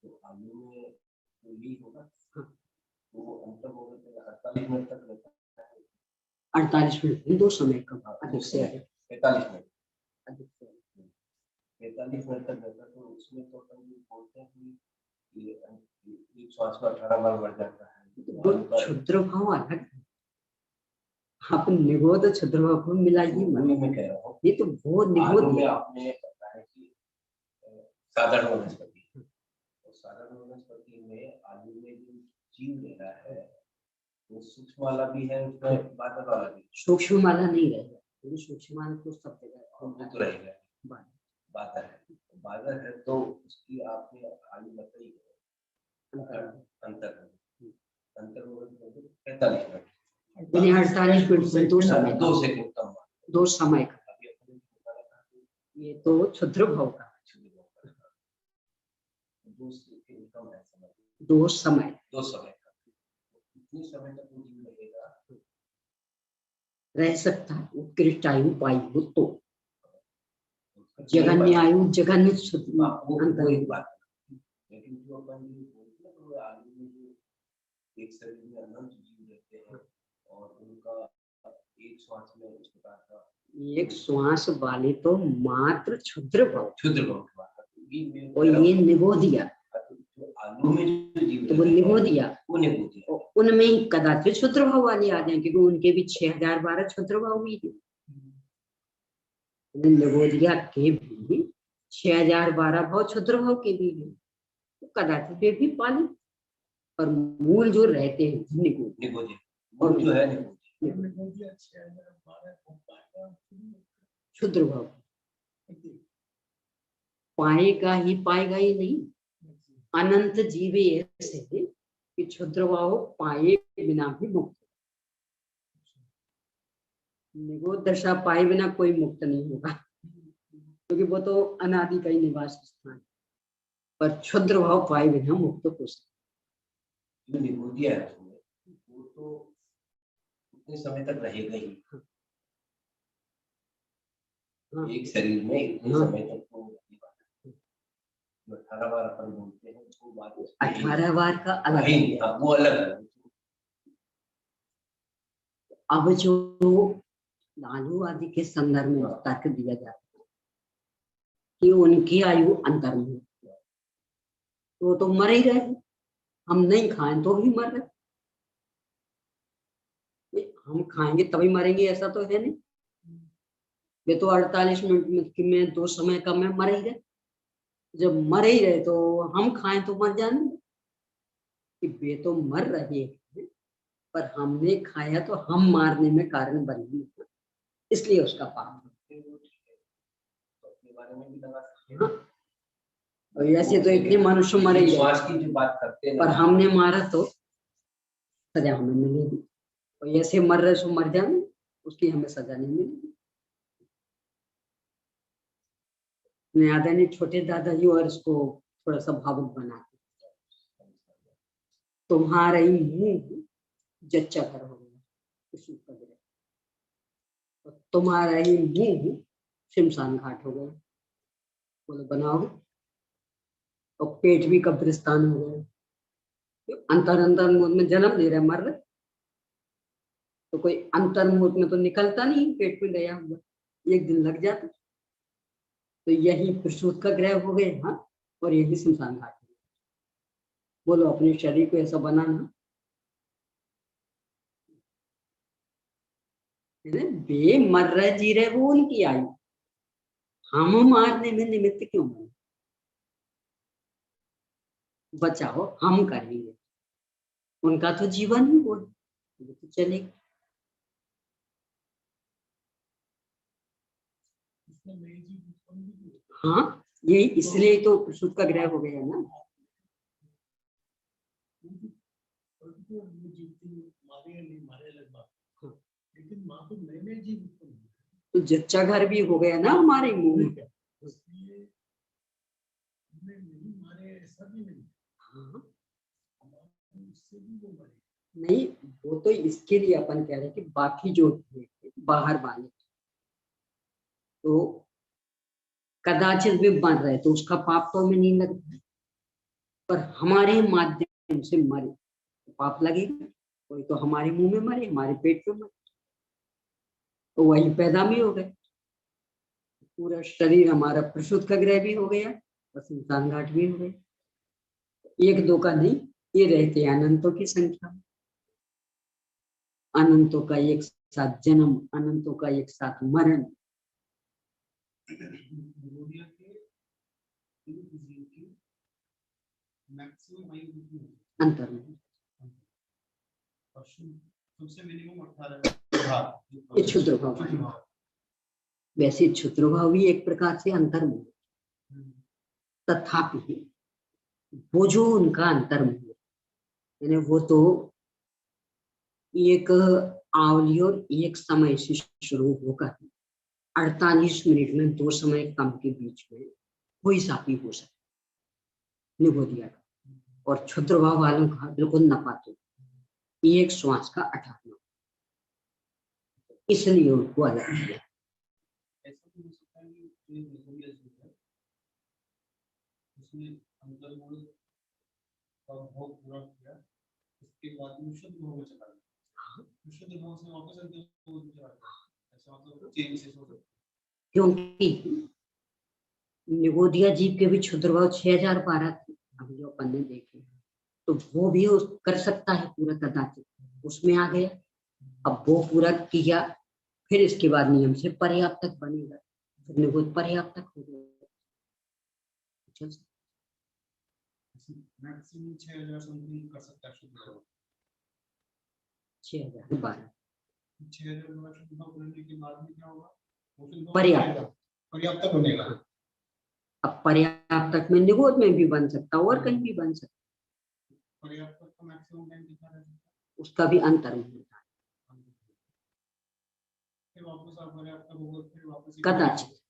तो आलू में तो यही होगा तो वो अंतर मुहूर्त 48 मिनट तक रहता है। 48 मिनट, 2 समय का अधिक से अधिक 45 मिनट, अधिक से अधिक 45 मिनट तक रहता है। तो उसमें तो अपन ये बोलते हैं कि ये 118 बार बढ़ जाता है। वो क्षुद्र भाव अलग है, आप निगोद क्षुद्र भाव को मिलाइए, मैं कह रहा हूँ ये तो वो निगोद में आपने बताया कि साधारण वनस्पति, और साधारण वनस्पति में आलू में जो जीव ले रहा है वो सूक्ष्म वाला भी है, उसमें बादल वाला भी। सूक्ष्म वाला नहीं रहेगा, सूक्ष्म वाला तो सब जगह तो रहेगा, बादल है, बादल है तो उसकी आपने आलू बताई अंतर 45 मिनट, 48 मिनट से 2 समय, 2 सेकंड कम, 2 समय का। ये तो क्षुद्र भाव का, 2 समय का, कितने समय तक वो जीव रहेगा, रह सकता है उत्कृष्ट आयु पाई हो तो, जघन्य आयु जघन्य अंतर। लेकिन जो अपन बोलते हैं तो आलू में जो एक शरीर में अनंत जीव रहते हैं और उनका एक श्वास में इस प्रकार का, एक श्वास वाले तो मात्र क्षुद्र भाव और ये निगोदिया, आलू में जो जीव तो वो निगोदिया, उनमें ही कदाचित क्षुद्र भाव वाले आ जाए, क्योंकि उनके भी 6012 क्षुद्र भाव भी है। निगोदिया के भी 6012 भाव क्षुद्र भाव के भी है, तो कदाचित वे भी पाले, और मूल जो रहते हैं निगोदिया, और जो है क्षुद्र भाव पाएगा ही पाएगा ही नहीं, अनंत जीव ऐसे हैं कि क्षुद्र भाव पाए बिना भी मुक्त, निगोद दशा पाए बिना कोई मुक्त नहीं होगा, क्योंकि वो तो अनादि का ही निवास स्थान, पर क्षुद्र भाव पाए बिना मुक्त हो सकता। निगोदिया है वो तो उतने समय तक रहेगा ही, एक शरीर में इतने समय तक तो 18 बार अपन बोलते हैं वो बात 18 बार का अलग है, वो अलग है। अब जो लालू आदि के संदर्भ में तर्क दिया जाता है कि उनकी आयु अंतर में, तो मर ही रहे, हम नहीं खाएं तो भी मर रहे, हम खाएंगे तभी मरेंगे ऐसा तो है नहीं, वे तो 48 मिनट में 2 समय का में मर ही रहे, जब मर ही रहे तो हम खाएं तो मर जाने, कि वे तो मर रहे हैं पर हमने खाया तो हम मारने में कारण बने, इसलिए उसका पाप। और ऐसे तो इतने मनुष्य मरे ही हैं, श्वास की जो बात करते हैं पर हमने मारा तो सजा हमें मिलेगी, और ऐसे मर रहे सो मर जाए, उसकी हमें सजा नहीं मिलेगी। मैं आदरणीय छोटे दादाजी और इसको थोड़ा सा भावुक बनाते, तुम्हारा ही मुंह जच्चा घर हो गया, कुछ ऊपर गया, और तुम्हारा ही मुंह शमशान घाट हो गया, बोलो बनाओगे? और पेट भी कब्रिस्तान हो गया। अंतर अंतर मुंह में जन्म ले रहे मर रहे, तो कोई अंतर मुंह में तो निकलता नहीं, पेट में गया हुआ एक दिन लग जाता। तो यही प्रसूत का ग्रह हो गए, हाँ, और यही शमशान घाट। बोलो अपने शरीर को ऐसा बनाना, बे मर रहे जी रहे वो उनकी आयु, हम मारने में निमित्त क्यों बने? बचाओ हम करेंगे, उनका तो जीवन ही वो है, वो तो चलेगा। हाँ, यही इसलिए तो प्रसूत का ग्रह हो गया ना। लेकिन वहां पे नए नए जीव उत्पन्न हुए, तो जच्चा घर भी हो गया ना हमारे मुंह में। इसलिए हमने नहीं मारे ऐसा भी नहीं। हाँ, उससे भी वो मरे। नहीं, वो तो इसके लिए अपन कह रहे हैं कि बाकी जो थे बाहर वाले तो कदाचित भी बन रहे तो उसका पाप तो हमें नहीं लगता, पर हमारे माध्यम से मरे तो पाप लगेगा। कोई तो हमारे मुंह में मरे, हमारे पेट में मरे, तो वही पैदा भी हो गए। पूरा शरीर हमारा प्रसूत का ग्रह भी हो गया और शमशान घाट भी हो गया। एक दो का नहीं, ये रहते अनंतों की संख्या, अनंतों का एक साथ जन्म, अनंतों का एक साथ मरण। निगोडिया के जीव की मैक्सिमम आयु कितनी है? अंतर में सबसे मिनिमम 18 ये क्षुद्र भाव, वैसे क्षुद्र भाव भी एक प्रकार से अंतर में, तथापि वो जो उनका अंतर में यानी वो तो एक आवली और एक समय से शुरू होकर 48 मिनट में दो समय कम के बीच में कोई सापी हो सकता निगोदिया का, और क्षुद्र भाव वालों का बिल्कुल नपाते एक श्वास का 18, इसलिए उनको अलग किया। ऐसा भी हो सकता है कि निगोडिया जो है उसमें अंतर्मूल का भोग पूरा किया, उसके बाद में शुद्ध भोग में चला गया, शुद्ध भोग से वापस अंतर्मूल में चला गया, ऐसा मतलब चेंज से हो सकता है। क्योंकि निगोदिया जीव के भी क्षुद्र भाव 6012 थे, अभी जो अपन ने देखे, तो वो भी कर सकता है पूरा, कदाचित उसमें आ गया। अब वो पूरा किया, फिर इसके बाद नियम से पर्याप्त तक बनेगा, फिर निगोद पर्याप्त तक हो गया। मैक्सिमम 6000 समथिंग कर सकता है शुद्ध भोग, 6012 6000 शुद्ध भोग करने के बाद में क्या होगा? पर्याप्त, पर्याप्त बनेगा। अब पर्याप्त तक में निगोद में भी बन सकता और कहीं भी बन सकता, पर्याप्त का मैक्सिमम टाइम कितना रहता है? उसका भी अंतर नहीं होता, फिर वापस आप पर्याप्त भोग फिर वापस कदाचित।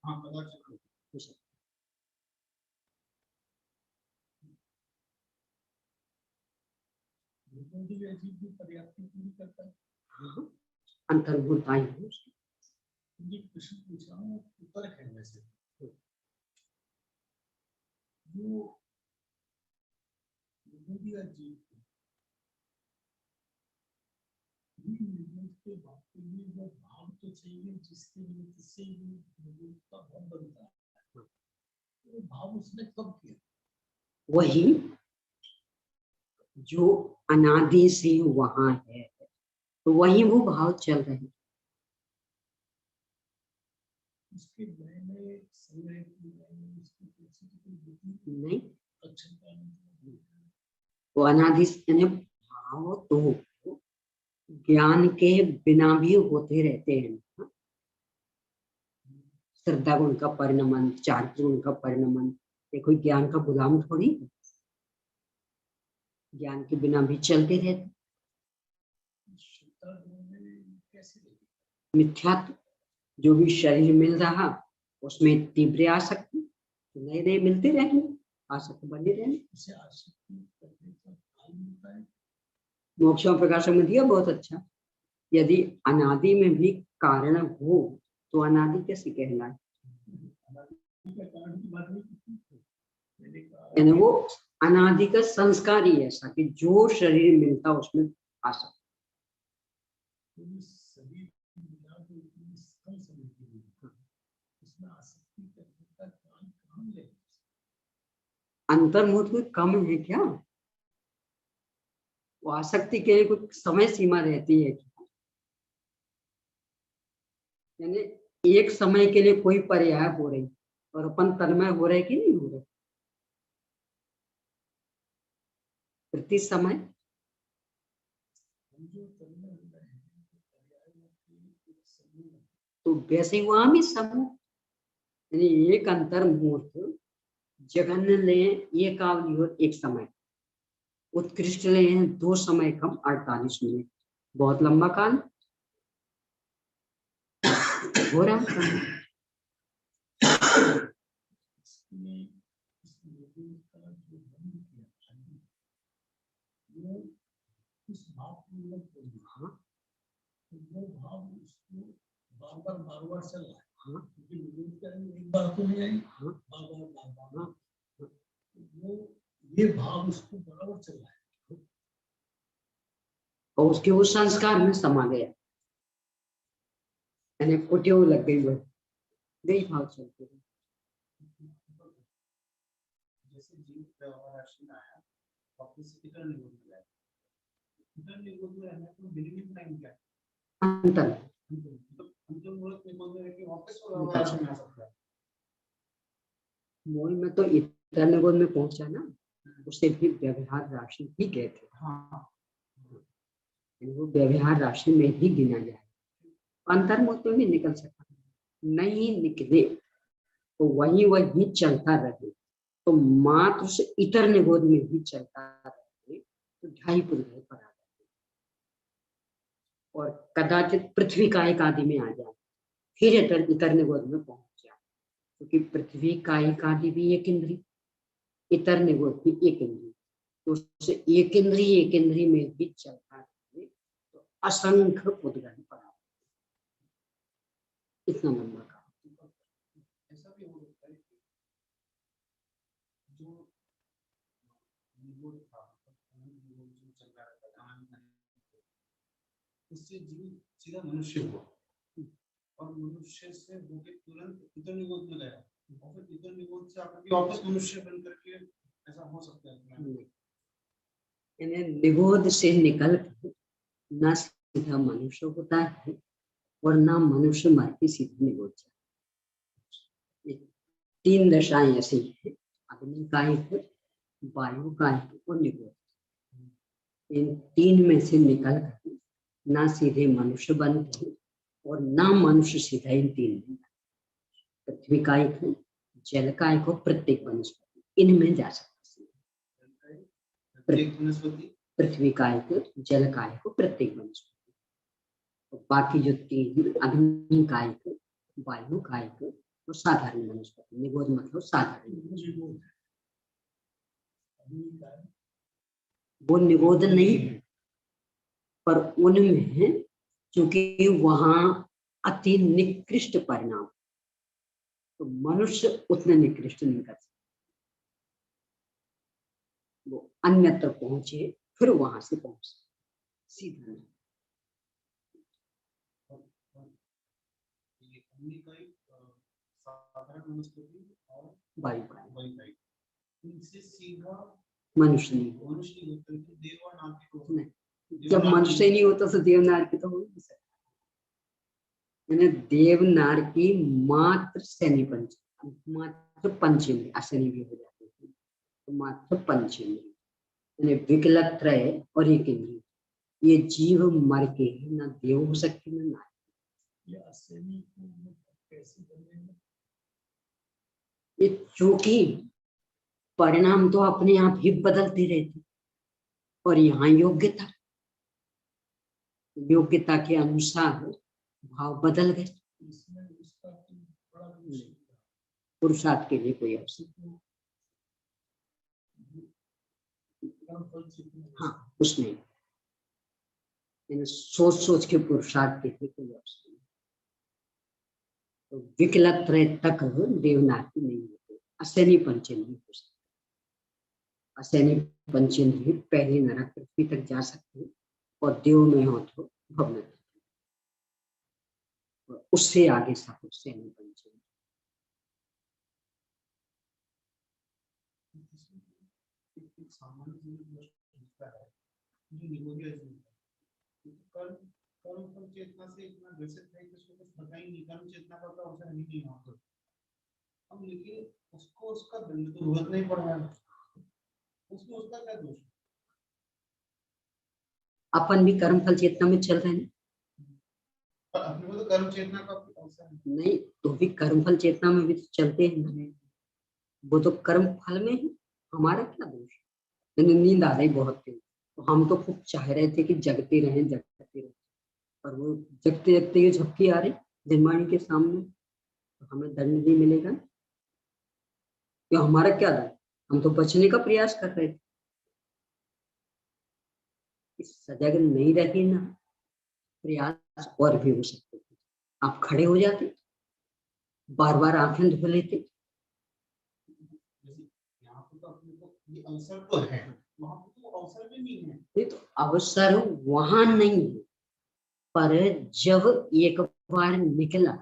हाँ कदाचित भी पर्याप्त पूरी करता है। हाँ, अंतर्भूत आयु है उसकी। मुझे प्रश्न पूछा हूँ उत्तर है वैसे जो निगोदिया जीव के बात के लिए वो भाव तो चाहिए जिसके लिए से निगोद का भाव बनता है, वो भाव उसने कब किया? वही जो अनादि से वहां है, तो वही वो भाव चल रहे हैं। उसके नए समय नहीं, वो अनादि यानी भाव तो ज्ञान के बिना भी होते रहते हैं। श्रद्धा गुण का परिणमन, चारित्र गुण का परिणमन, ये कोई ज्ञान का गुलाम थोड़ी है। ज्ञान के बिना भी चलते रहते। मिथ्यात्व, जो भी शरीर मिल रहा उसमें तीव्र आसक्ति, तो नए नए मिलते रहेंगे, आसक्ति बने रहेंगे। मोक्ष और प्रकाशन में दिया बहुत अच्छा। यदि अनादि में भी कारण हो तो अनादि कैसे कहलाए? यानी वो अनादि का संस्कार ही ऐसा कि जो शरीर मिलता उसमें आसक्ति। अंतर्मुख में कम है क्या? वो आसक्ति के लिए कोई समय सीमा रहती है क्या? यानी एक समय के लिए कोई पर्याय हो रही और अपन तन्मय हो रहे कि नहीं हो रहे? प्रति समय तो वैसे ही वहां भी समूह, यानी एक अंतर्मुहूर्त जघन्य ले एक आवधि और एक समय, उत्कृष्ट ले 2 समय कम 48 मिनट, बहुत लंबा काल हो रहा है। बार चल रहा है, एक बार तो नहीं आई, बार ये भाव उसको बराबर चल रहा है और उसके उस संस्कार में समा गया, यानी कुटियो लग गई वो यही भाव चलते हैं। जैसे जीव व्यवहार राशि में आया वापस इधर निगोद में आया, इधर निगोद में रहने को बिलीविंग टाइम क्या है? अंतर अंतर मुहूर्त निगोद में रहकर वापस व्यवहार राशि में आ सकता है। मूल में तो इधर निगोद में पहुंचा ना, उसे भी व्यवहार राशि ही कहते हैं। हाँ, वो व्यवहार राशि में ही गिना जाए। अंतर्मुहूर्त में भी निकल सकता है, नहीं निकले तो वही चलता रहे, तो मात्र से इतर निगोद में ही चलता रहे तो 2.5 पुरगय पर आ जाए और कदाचित पृथ्वी कायिक आदि में आ जाए, फिर इतर निगोद में पहुंच जाए, क्योंकि पृथ्वी कायिक आदि भी एक इंद्री, इतर निगोद भी एक इंद्री, तो उससे एक इंद्री में भी चलता रहे तो असंख्य पुरगय पर आ, इतना लंबा काम। ऐसा भी हो सकता है कि जो निगोद था, जो चल रहा था, उससे जीव सीधा मनुष्य हुआ और मनुष्य से होके तुरंत इतर निगोद में गया और फिर इतर निगोद से आकर वापस मनुष्य बन करके, ऐसा हो सकता है? यानी निगोद से निकल न सीधा मनुष्य होता है और ना मनुष्य मर के सीधे निगोद जाता है। 3 दशाएं ऐसी है, अग्नि कायिक, वायु कायिक और निगोद। इन 3 में से निकल कर ना सीधे मनुष्य बनते और ना मनुष्य सीधा इन 3 में, पृथ्वी कायिक है, जल कायिक और प्रत्येक वनस्पति, इनमें जा सकते। पृथ्वी कायिक, जल कायिक और प्रत्येक वनस्पति, और बाकी जो 3 अग्नि कायिक, वायु कायिक और साधारण वनस्पति। निगोद मतलब साधारण, वो निगोद नहीं है, पर उनमें चूंकि वहां अति निकृष्ट परिणाम, तो मनुष्य उतने निकृष्ट नहीं कर सकते, वो अन्यत्र पहुंचे फिर वहां से पहुंच सीधा नहीं। वायु का इनसे सीधा मनुष्य नहीं, देव और नारकी नहीं। जब मनुष्य नहीं होता तो देव नारकी तो हो नहीं सकता। मैंने देव नारकी मात्र शनि पंच, मात्र पंचेंद्रिय, अशनि भी हो जाते हैं तो मात्र पंचेंद्रिय, विकलत्रय और एक इंद्रिय, ये जीव मर के ना देव हो सकती ना नारकी। ये चूंकि परिणाम तो अपने आप ही बदलते रहते, और यहाँ योग्यता के अनुसार भाव बदल गए। इसमें उसका तो बड़ा कुछ पुरुषार्थ के लिए कोई अवसर कर्म फल चित्त हाँ उसमें यानी सोच सोच के पुरुषार्थ के लिए कोई अवसर नहीं। तो विकलत्रय तक देवनाथी नहीं होते, असैनी पंचेंद्रिय हो सकते, असैनी पंचेंद्रिय पहले नरक पृथ्वी तक जा सकते हैं, और देव में हो तो भवन, उससे आगे सब सैनी पंचेंद्रिय। सामान्य जीवन होता है जो निगोडिया जीवन है, कर्म कर्म फल चेतना से इतना ग्रसित है कि उसको कुछ पता ही नहीं, कर्म चेतना का तो अवसर ही नहीं होता। अब लेकिन उसको उसका दंड तो भुगतना नहीं पड़ रहा है, उसमें उसका क्या दोष है? अपन भी कर्म फल चेतना में चल रहे हैं, पर अपने को तो कर्म चेतना का अवसर नहीं तो भी कर्म फल चेतना में भी तो चलते हैं, वो तो कर्म फल में ही, हमारा क्या दोष? नींद आ रही बहुत तेज, तो हम तो खूब चाह रहे थे कि जगते रहें, पर वो जगते जगते ये झपकी आ रही निर्माणी के सामने, तो हमें दंड नहीं मिलेगा। तो हमारा क्या दोष? हम तो बचने का प्रयास कर रहे थे। इस सजग नहीं रहती ना, प्रयास और भी हो सकते थे। आप खड़े हो जाते, बार बार आंखें धो लेते। यहाँ पे तो अपने को ये अवसर तो है, वहाँ पे तो अवसर भी नहीं है। नहीं तो अवसर वहां नहीं है, पर जब एक बार निकला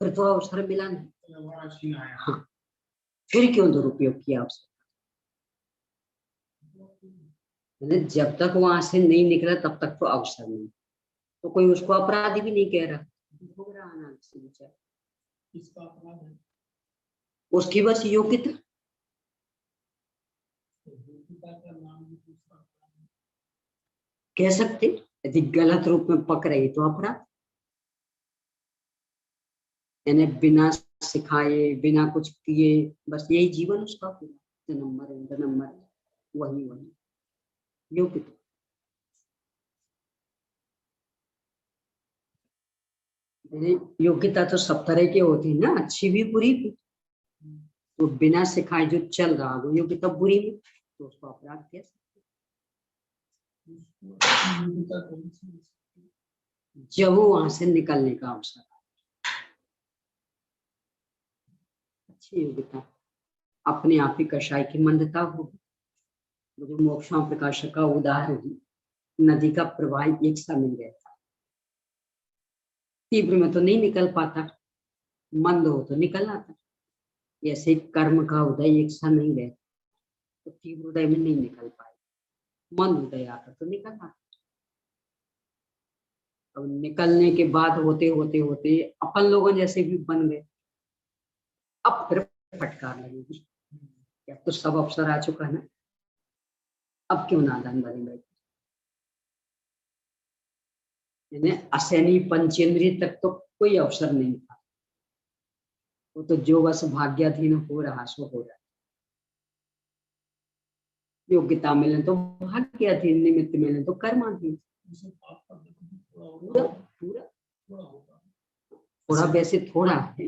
फिर तो अवसर मिला नहीं। तो आया। हाँ, फिर क्यों दुरुपयोग किया अवसर? जब तक वहां से नहीं निकला तब तक तो अवसर नहीं, तो कोई उसको अपराधी भी नहीं कह रहा, इसका अपराध है, उसकी बस योग्यता। कह सकते यदि गलत रूप में पक रही तो अपराध, यानी बिना सिखाए बिना कुछ किए बस यही जीवन उसका पूरा जन्म मर वही योग्यता। योग्यता तो सब तरह की होती है ना, अच्छी भी बुरी भी। तो बिना सिखाए जो चल रहा वो योग्यता बुरी भी, तो उसको अपराध कह सकते। जब वो वहां से निकलने का अवसर, अच्छी योग्यता अपने आप ही कषाय की मंदता होगी। जो मोक्षा प्रकाश का उदाहरण, नदी का प्रवाह एक सा मिल गया था, तीव्र में तो नहीं निकल पाता, मंद हो तो निकल आता। ऐसे कर्म का उदय एक सा नहीं रहता, तो तीव्र उदय में नहीं निकल पाए, मंद उदय आता तो निकल आता। अब निकलने के बाद होते होते होते अपन लोगों जैसे भी बन गए, अब फिर फटकार लगेगी, अब तो सब अवसर आ चुका है ना, अब क्यों नादान बनेंगे। असैनी पंचेंद्रिय तक तो कोई अवसर नहीं था, वो तो जो बस भाग्याधीन हो रहा सो हो रहा। योग्यता मिले तो भाग्याधीन, निमित्त मिले तो कर्माधीन। पूरा पूरा थोड़ा वैसे थोड़ा है,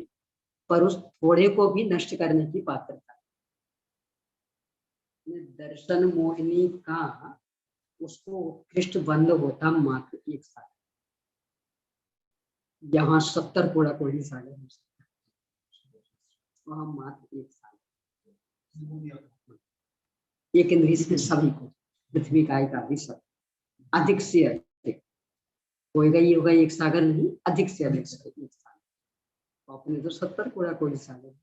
पर उस थोड़े को भी नष्ट करने की पात्रता। दर्शन मोहिनी का उसको उत्कृष्ट बंद होता मात्र एक साल, यहाँ 70 कोड़ा कोई साल हो सकता है, वहां मात्र एक साल। एक इंद्रिय से सभी को, पृथ्वी का भी सब, अधिक से अधिक होएगा, ये होगा एक सागर नहीं, अधिक से अधिक एक साल। अपने तो 70 कोड़ा कोई साल है।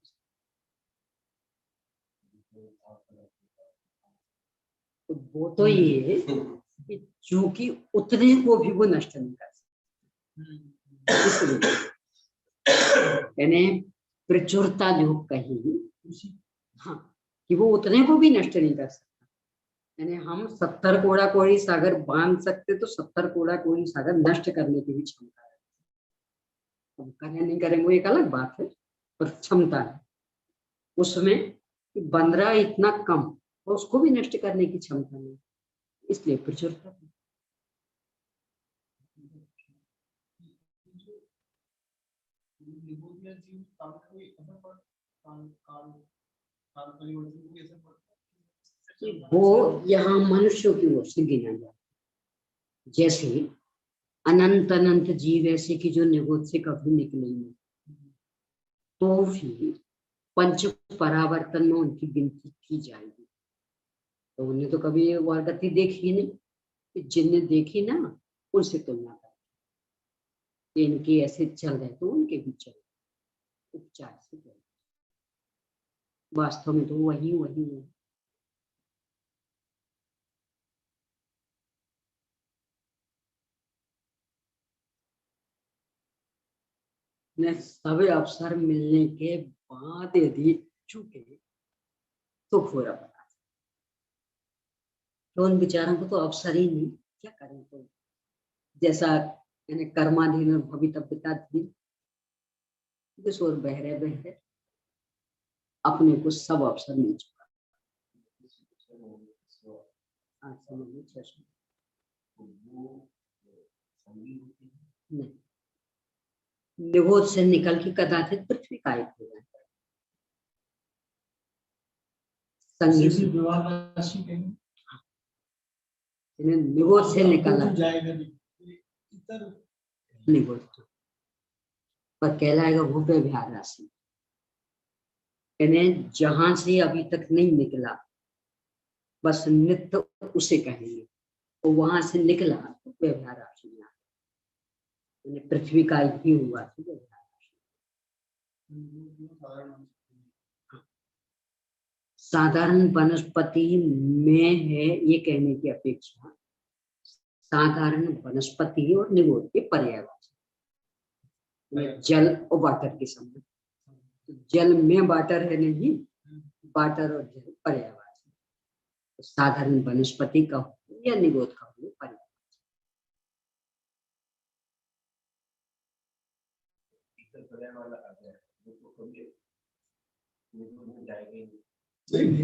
तो वो तो ये है कि चूंकि उतने को भी वो नष्ट नहीं कर सकते, यानी प्रचुरता जो कही, हाँ, कि वो उतने को भी नष्ट नहीं कर सकता। यानी हम 70 कोड़ा कोड़ी सागर बांध सकते, तो 70 कोड़ा कोड़ी सागर नष्ट करने की भी क्षमता है। अब करें नहीं करें वो एक अलग बात है, पर क्षमता है उसमें। कि बन रहा है इतना कम और उसको भी नष्ट करने की क्षमता नहीं, इसलिए प्रचुरता है। निगोदिया जीव काल का कोई असर काल काल काल परिवर्तन को असर पड़ता है कि वो यहाँ मनुष्यों की ओर से गिना जाए। जैसे अनंत अनंत जीव ऐसे कि जो निगोद से कभी निकले नहीं, तो भी पंच परावर्तन में उनकी गिनती की जाएगी। तो उन्हें तो कभी ये वारगति देखी नहीं, कि जिनने देखी ना उनसे तुलना कर इनके ऐसे चल रहे तो उनके भी चल उपचार से चल। वास्तव में तो वही है। ने सभी अवसर मिलने के बाद यदि चूके तो पूरा पता, तो उन बेचारों को तो अवसर ही नहीं, क्या करें। तो जैसा यानी कर्माधीन और भवितव्यता थी, और बहरे अपने को सब अवसर मिल चुका। नहीं, निगोद से निकल के कदाचित पृथ्वी कायिक हो जाए। संगीत निगोद से निकला निगोद पर कहलाएगा वो व्यवहार राशि, यानी जहां से अभी तक नहीं निकला बस नित्य उसे कहेंगे, और वहां से निकला तो व्यवहार राशि में यानी पृथ्वी का ही हुआ तो व्यवहार राशि। साधारण वनस्पति में है ये कहने की अपेक्षा साधारण वनस्पति और निगोद के पर्यायवाची, जल और वाटर के संबंध। तो जल में वाटर है नहीं, वाटर और जल पर्यायवाची। तो साधारण वनस्पति का हो या निगोद का हो पर्यायवाची।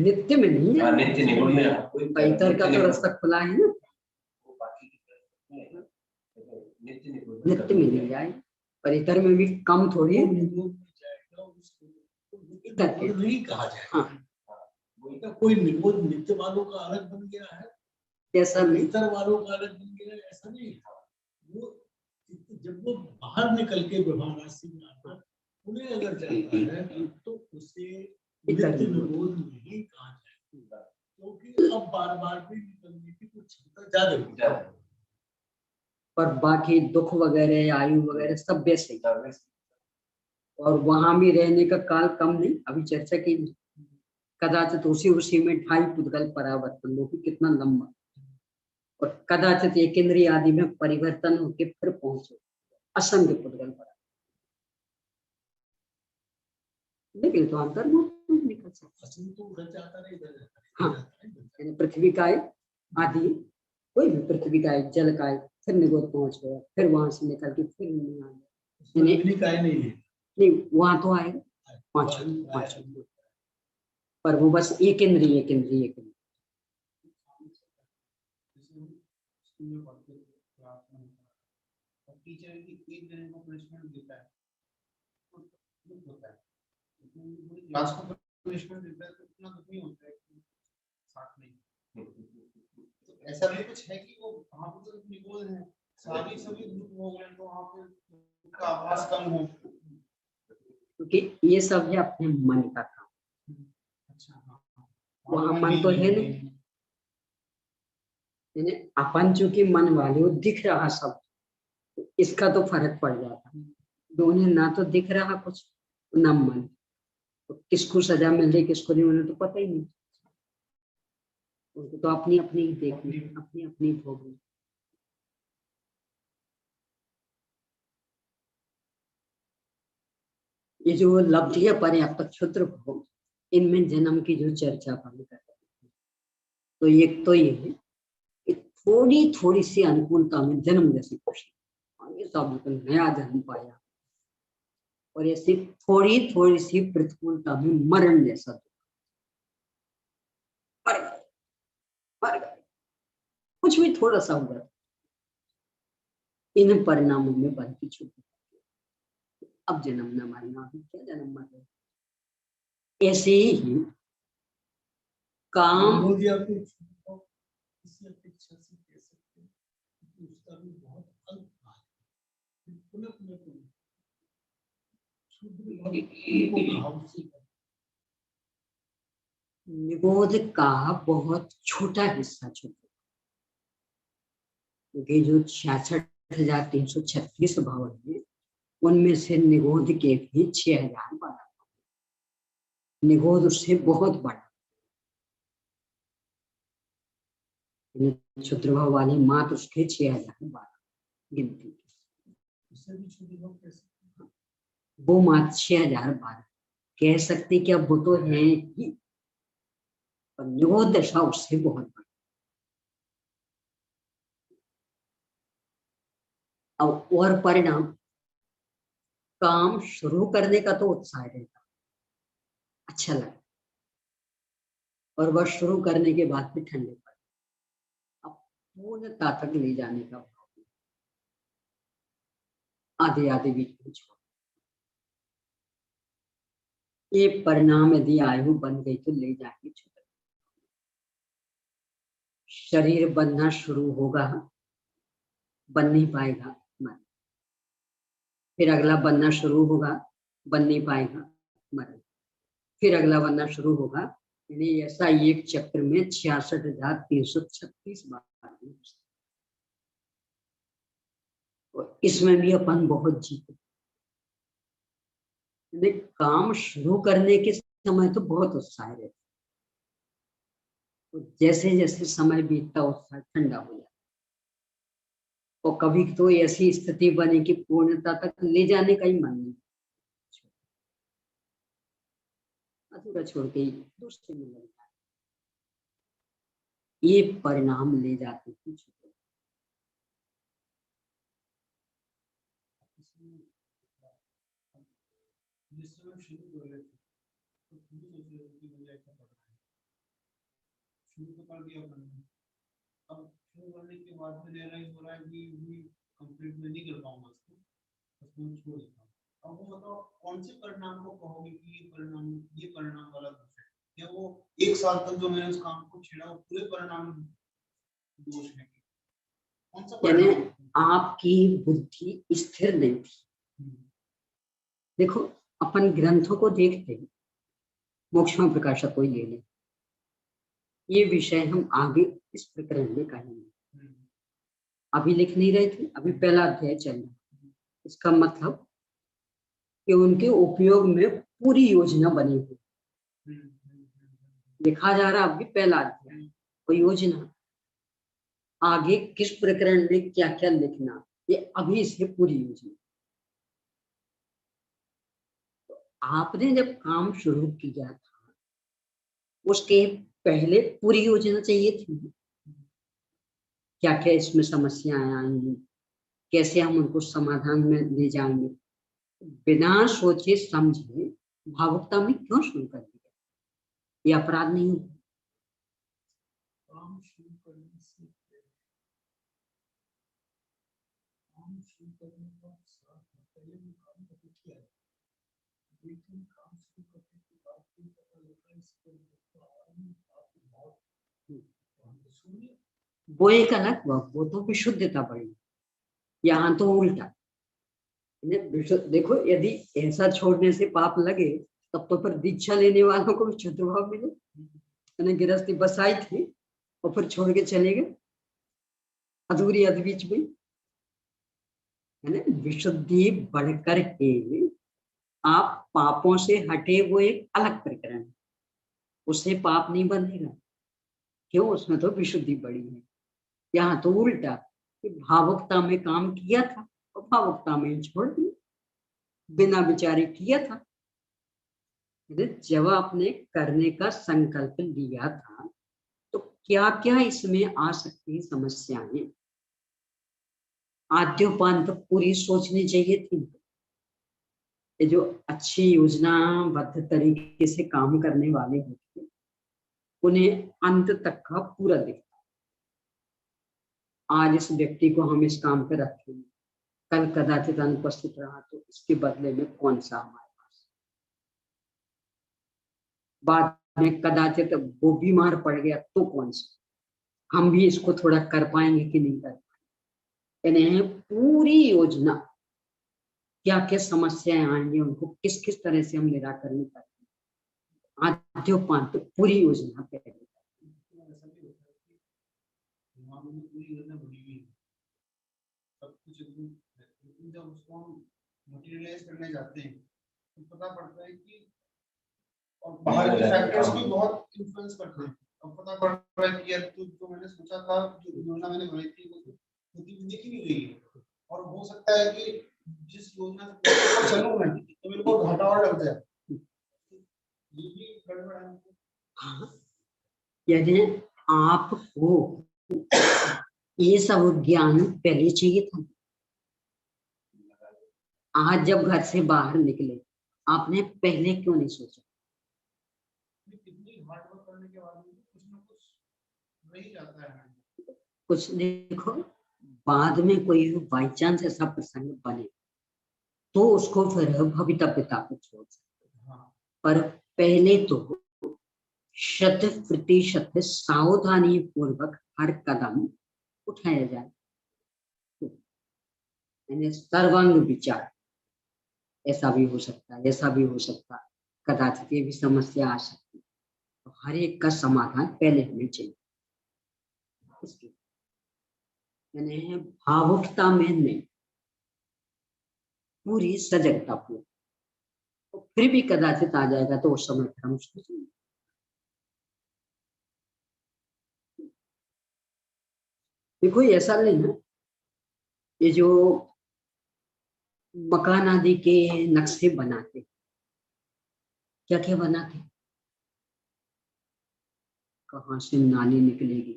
नित्य में नहीं है, नित्य निगोद में पैतर का तो रास्ता खुला है ना, नित्य में नहीं जाए। पर इतर में भी कम थोड़ी है, नहीं कहा जाए। हाँ, कोई निगोद नित्य वालों का अलग बन गया है, ऐसा नहीं, इतर वालों का अलग बन गया है, ऐसा नहीं था। वो जब वो बाहर निकल के व्यवहार राशि में आता है, उन्हें अगर जाता है तो उसे नित्य निगोद नहीं कहा जाएगा, क्योंकि अब बार बार भी निकलने की कुछ क्षमता ज्यादा है। पर बाकी दुख वगैरह आयु वगैरह सब वैसे ही, और वहां भी रहने का काल कम नहीं। अभी चर्चा की कदाचित उसी में 2.5 पुद्गल परावर्तन, वो भी कितना लंबा, और कदाचित एक इंद्रिय आदि में परिवर्तन होके फिर पहुंचे असंख्य पुद्गल परावर्तन। लेकिन तो अंतर निकल सकता। हाँ, पृथ्वी का आदि कोई भी पृथ्वी का जल का फिर निगोद पहुंच गया, फिर वहां से निकल के फिर नहीं आ गया, नहीं वहां तो आएगा पांच, पर वो बस एक इंद्रिय टीचर एक दिन को पनिशमेंट देता है, क्लास को पनिशमेंट देता है तो इतना दुख नहीं होता है साथ में। तो ऐसा भी कुछ है कि वो वहां पर तो निगोद है, सभी दुख हो गए तो वहां पे का आवाज कम हो, क्योंकि ये सब है अपने मन का काम। अच्छा हाँ, वहां मन तो है नहीं, अपन चूंकि मन वाले वो दिख रहा सब, इसका तो फर्क पड़ जाता। दोनों ना तो दिख रहा कुछ ना मन, तो किसको सजा मिल रही किसको नहीं, उन्हें तो पता ही नहीं। उनको तो अपनी अपनी देखनी, अपनी अपनी भोगनी। ये जो लब्धि है पर्याप्त क्षुद्र भोग, इनमें जन्म की जो चर्चा हम कर रहे हैं, तो एक तो ये है कि थोड़ी थोड़ी सी अनुकूलता में जन्म जैसी खुशी, ये सब नया जन्म पाया, और ऐसी थोड़ी थोड़ी सी प्रतिकूलता में मरण जैसा दुख। कुछ भी थोड़ा सा होगा, इन परिणामों में बन की छुट्टी। अब जन्म न मरना, अभी क्या जन्म मर रहे। ऐसे ही काम, मोदी आपको किसी अपेक्षा से कह सकते हैं कि उसका भी बहुत अल्प काल है, निबोध का बहुत छोटा हिस्सा छूटा, क्योंकि जो 66,336 भवन है उनमें से निगोध के भी 6,000 बड़ा, निगोध उससे बहुत बड़ा। क्षुद्रभाव वाली मात उसके 6,012 गिनती, वो मात 6,012 कह सकते कि अब वो तो है ही, पर निगोध दशा उससे बहुत बड़ी। अब और परिणाम, काम शुरू करने का तो उत्साह रहता, अच्छा लगा, और वह शुरू करने के बाद भी ठंडे पड़े। अब पूर्णता तक ले जाने का भाव, आधे आधे बीच में छोड़। ये परिणाम यदि आयु बन गई तो ले जाएंगे छोड़। शरीर बनना शुरू होगा, बन नहीं पाएगा, मर। फिर अगला बनना शुरू होगा, बन नहीं पाएगा, मर। फिर अगला बनना शुरू होगा, यानी ऐसा एक चक्र में 66,336 बार। इसमें भी अपन बहुत जीते। काम शुरू करने के समय तो बहुत उत्साह रहता, तो जैसे जैसे समय बीतता उत्साह ठंडा हो जाता, और कभी तो ऐसी स्थिति बने कि पूर्णता तक ले जाने का ही मन नहीं, अधूरा छोड़ के ही दूसरे में लग जाए। ये परिणाम ले जाते हैं। शुरू तो कर दिया मैंने, अब शुरू करने के बाद में रियलाइज हो रहा है कि कंप्लीट में नहीं कर पाऊंगा इसको, उसको छोड़ देता हूँ। अब वो बताओ कौन से परिणाम को कहोगे कि ये परिणाम वाला दोष है, या वो 1 साल तक जो मैंने उस काम को छेड़ा वो पूरे परिणाम दोष है? कौन सा परिणाम? आपकी बुद्धि स्थिर नहीं थी। देखो अपन ग्रंथों को देखते हैं, मोक्ष में प्रकाशक कोई ले ले, ये विषय हम आगे इस प्रकरण में कहेंगे। अभी लिख नहीं रहे थे, अभी पहला अध्याय चल रहा। इसका मतलब कि उनके उपयोग में पूरी योजना बनी हुई, लिखा जा रहा अभी पहला अध्याय, कोई योजना आगे किस प्रकरण में क्या क्या लिखना, ये अभी से पूरी योजना। तो आपने जब काम शुरू किया था उसके पहले पूरी योजना चाहिए थी, क्या क्या इसमें समस्याएं आएंगी, कैसे हम उनको समाधान में ले जाएंगे। बिना सोचे समझे भावुकता में क्यों शुरू कर दिया, ये अपराध नहीं होगा। काम शुरू करने से काम शुरू करने का पहले भी काम करके किया है, लेकिन काम शुरू करने के बाद भी पता लगा इसको वो एक अलग वो तो विशुद्धता बढ़ी, यहाँ तो उल्टा। देखो यदि ऐसा छोड़ने से पाप लगे तब तो फिर दीक्षा लेने वालों को भी क्षुद्र भाव मिले। मैंने गृहस्थी बसाई थी और फिर छोड़ के चले गए अधूरी अध बीच में, है ना। विशुद्धि बढ़कर के आप पापों से हटे, वो एक अलग प्रकरण, उससे पाप नहीं बंधेगा, क्यों, उसमें तो विशुद्धि बढ़ी है। यहाँ तो उल्टा कि भावुकता में काम किया था और भावुकता में छोड़ दिया, बिना विचारे किया था। जब आपने करने का संकल्प लिया था तो क्या क्या इसमें आ सकती है समस्याएं, आद्योपांत पूरी सोचनी चाहिए थी। ये जो अच्छी योजनाबद्ध तरीके से काम करने वाले होते उन्हें अंत तक का पूरा दिखता, आज इस व्यक्ति को हम इस काम पे रखेंगे, कल कदाचित अनुपस्थित रहा तो इसके बदले में कौन सा हमारे पास, बाद में कदाचित वो बीमार पड़ गया तो कौन सा, हम भी इसको थोड़ा कर पाएंगे कि नहीं कर पाएंगे। यानी पूरी योजना, क्या क्या समस्याएं आएंगी, उनको किस किस तरह से हम निराकरण करेंगे, आद्योपांत पूरी योजना पहले पूरी योजना बनी हुई है, सब कुछ एकदम, लेकिन जब उसको हम मटेरियलाइज करने जाते हैं तो पता पड़ता है कि और बाहर के फैक्टर्स भी बहुत इन्फ्लुएंस करते हैं। अब पता पड़ रहा है कि यार जो मैंने सोचा था, जो योजना मैंने बनाई थी वो दिख नहीं रही है, और हो सकता है कि जिस योजना से चलूं मैं तो मेरे को घाटा और लग जाए, ये भी गड़बड़ है। हाँ, यदि आपको ये सब ज्ञान पहले चाहिए था, आज जब घर से बाहर निकले आपने पहले क्यों नहीं सोचा? कितनी हार्ड वर्क करने के बाद कुछ ना कुछ रह ही जाता है। कुछ देखो, बाद में कोई बाई चांस ऐसा प्रसंग बने तो उसको फिर भवितव्यता पे छोड़ सकते, पर पहले तो 100% सावधानी पूर्वक हर कदम उठाया जाए, यानी सर्वांग विचार, ऐसा भी हो सकता है, ऐसा भी हो सकता है, कदाचित ये भी समस्या आ सकती है, तो हर एक का समाधान पहले हमें चाहिए। इसकी यानी भावुकता में नहीं, पूरी सजगता पूरी, तो फिर भी कदाचित आ जाएगा तो उस समय पर हम सोचेंगे। देखो ऐसा नहीं है, ये जो मकान आदि के नक्शे बनाते, क्या क्या बनाते, कहाँ से नाली निकलेगी,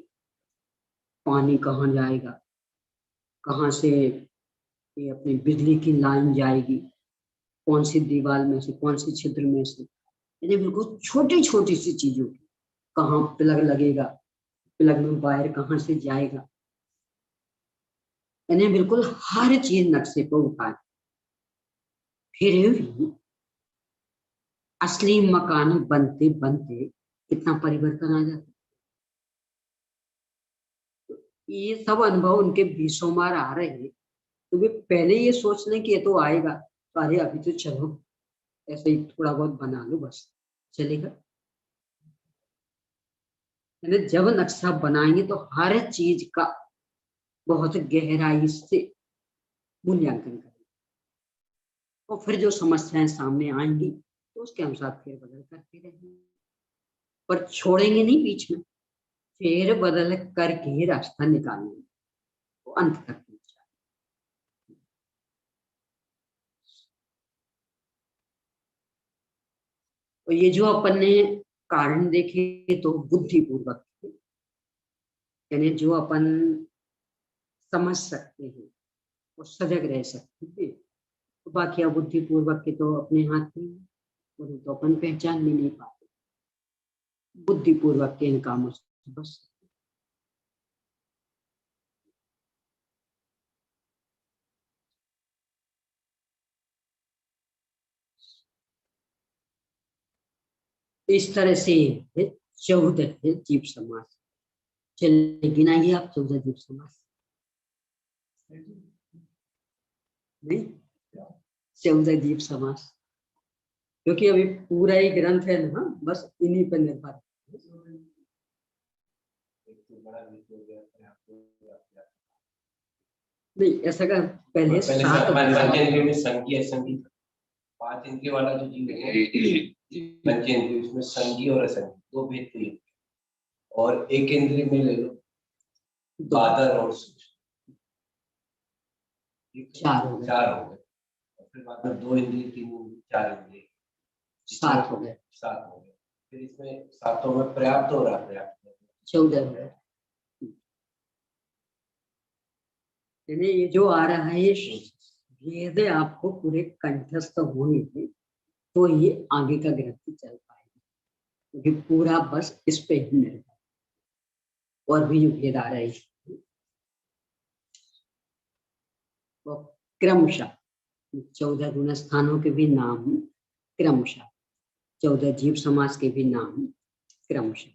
पानी कहाँ जाएगा, कहाँ से ये अपनी बिजली की लाइन जाएगी, कौन सी दीवार में से, कौन सी छिद्र में से, यानी बिल्कुल छोटी छोटी सी चीजों की, कहाँ प्लग लगेगा, प्लग में वायर कहाँ से जाएगा, यानी बिल्कुल हर चीज नक्शे पर उतार, फिर भी असली मकान बनते बनते कितना परिवर्तन आ जाता। ये सब अनुभव उनके बेशुमार आ रहे हैं, तो वे पहले ये सोच लें कि ये तो आएगा, तो अरे अभी तो चलो ऐसे ही थोड़ा बहुत बना लो बस चलेगा। यानी जब नक्शा बनाएंगे तो हर चीज का बहुत गहराई से मूल्यांकन करेंगे, और फिर जो समस्याएं सामने आएंगी तो उसके अनुसार फेर बदल करते रहेंगे, पर छोड़ेंगे नहीं बीच में, फेर बदल करके रास्ता निकालेंगे तो अंत तक पहुंच जाएंगे। तो ये जो अपन ने कारण देखे तो बुद्धिपूर्वक, यानी जो अपन समझ सकते हैं और सजग रह सकते हैं, तो बाकी बुद्धिपूर्वक के तो अपने हाथ में, उन्हें तो अपन पहचान भी नहीं पाते, बुद्धिपूर्वक के इन कामों से बस। इस तरह से 14 है जीव समास। चलिए गिनाइए आप 14 जीव समास। नहीं, 14 जीव समास, क्योंकि अभी पूरा ही ग्रंथ है ना, बस इन्हीं पर निर्भर। नहीं ऐसा कर, पहले 7 पंचेंद्रिय में संज्ञ असंज्ञ, 5 इंद्रिय वाला जो जीव है पंचेंद्रिय, उसमें संज्ञ और असंज्ञ दो भेद थे, और एक इंद्रिय में ले लो बादर और सूक्ष्म, 4 हो गए, और फिर बाद में 2 इंद्रिय, 3 इंद्रिय, 4 इंद्रिय, 7 हो गए, 7 हो गए। फिर इसमें 7 में पर्याप्त हो रहा है, पर्याप्त 14 हो गए। ये जो आ रहा है वेद आपको पूरे कंठस्थ होंगे तो ये आगे का ग्रंथ चल पाएगा, क्योंकि पूरा बस इस पे ही निर्भर, और भी जो भेद आ रहे हैं वो क्रमशः 14 गुण स्थानों के भी नाम क्रमशः, 14 जीव समास के भी नाम क्रमशः।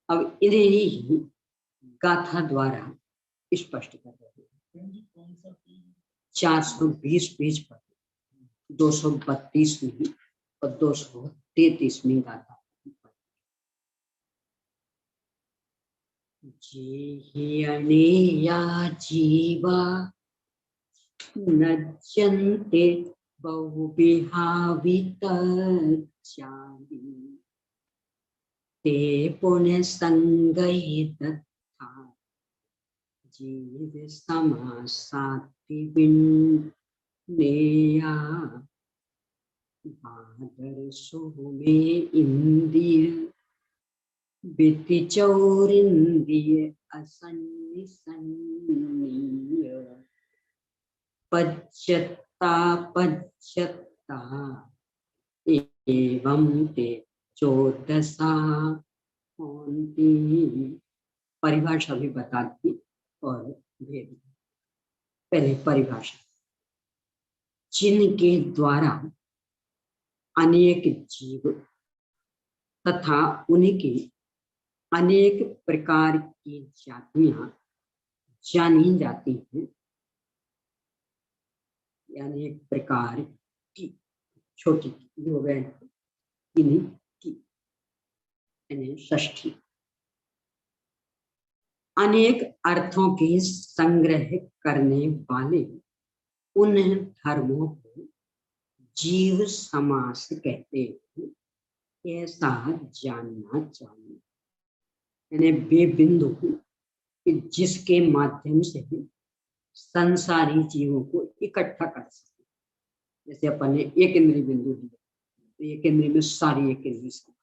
अब इन्हें ही गाथा द्वारा स्पष्ट कर रहे हैं। 420 पेज पर 232वीं और 233वीं गाथा। जे अनेया जीवा नज्यन्ते बहुविहावितच्चादि ते पुण्यसंगये तथा जीव समासाति विन्नेया भादरसो में इंद्रिय वितिचौरिन्द्रिय असन्निसन्नीय पच्यत्ता एवं ते 14 होती। परिभाषा भी बता दी और भेद। पहले परिभाषा, जिनके द्वारा अनेक जीव तथा उनकी अनेक प्रकार की जातियां जानी जाती हैं, यानी एक प्रकार की छोटी जो है की यानी षष्ठी, अनेक अर्थों के संग्रह करने वाले उन धर्मों को जीव समास कहते हैं। ऐसा जानना चाहिए, यानी वे बिंदु जिसके माध्यम से संसारी जीवों को इकट्ठा कर सके। जैसे अपन ने एक इंद्रिय बिंदु लिया, तो एक इंद्रिय में सारी एक इंद्रिय,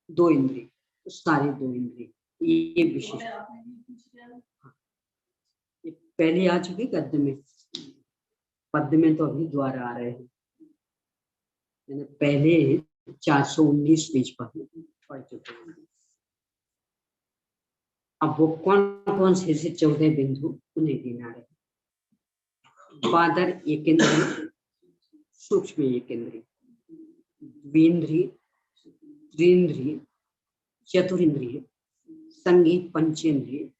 2 इंद्रिय तो सारी 2 इंद्रिय, ये विशेष। हाँ, ये पहले आ चुकी गद्य में, पद्य में तो अभी द्वारा आ रहे हैं। पहले 419 पेज पर पढ़ चुके हैं। अब वो कौन कौन से 14 बिंदु उन्हें गिना रहे। बादर एक इंद्रिय, सूक्ष्म एक इंद्रिय, द्विंद्रिय, त्रिंद्रिय, चतुरिंद्रिय, संगी पंचेंद्रिय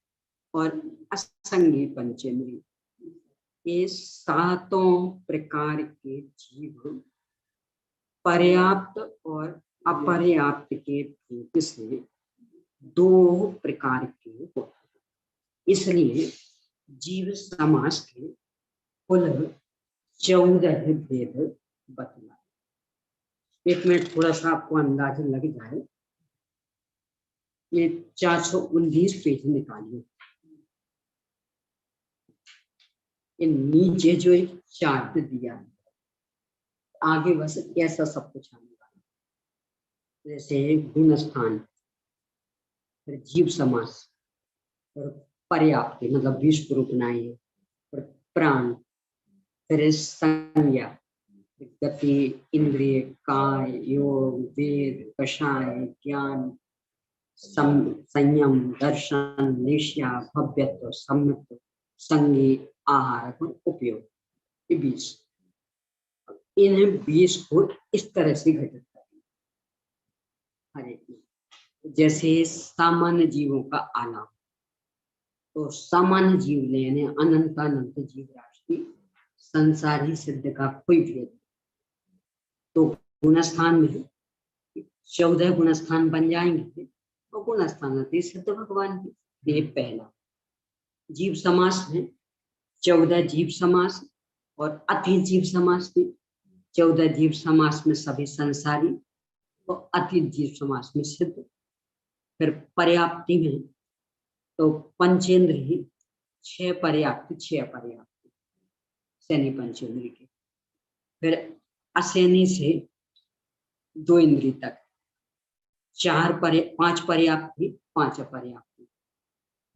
और असंगी पंचेंद्रिय। ये 7 प्रकार के जीव पर्याप्त और अपर्याप्त के भेद से 2 प्रकार के होते हैं। इसलिए जीव समास के कुल 14 भेद बतलाए। एक मिनट थोड़ा सा आपको अंदाजा लग जाए। ये 419 पेज निकालिए। ये नीचे जो एक चार्ट दिया है, आगे बस कैसा सब कुछ आने वाला, जैसे गुण स्थान, फिर जीव समास, और पर्याप्त मतलब 20 रूपनाएं, और प्राण, फिर संज्ञा, गति, इंद्रिय, काय, योग, वेद, कषाय, ज्ञान, संयम, दर्शन, निश्या, भव्यत्व, सम्मत्व, संगी, आहार और उपयोग, ये 20। इन 20 को इस तरह से घटित करें। जैसे सामान्य जीवों का आलाप, तो सामान्य जीव लेने अनंत जीव राशि, संसारी सिद्ध का कोई भेद। तो गुणस्थान में 14 गुणस्थान बन जाएंगे, तो गुणस्थान सिद्ध भगवान की। ये पहला। जीव समास में 14 जीव समास और अति जीव समास में 14 जीव समास में सभी संसारी और अति जीव समास में सिद्ध। फिर पर्याप्ति में तो पंचेंद्रिय 6 पर्याप्त 6 अपर्याप्त सैनी पंचेंद्रिय के। फिर असैनी से 2 इंद्रिय तक 5 पर्याप्ति 5 अपर्याप्ति।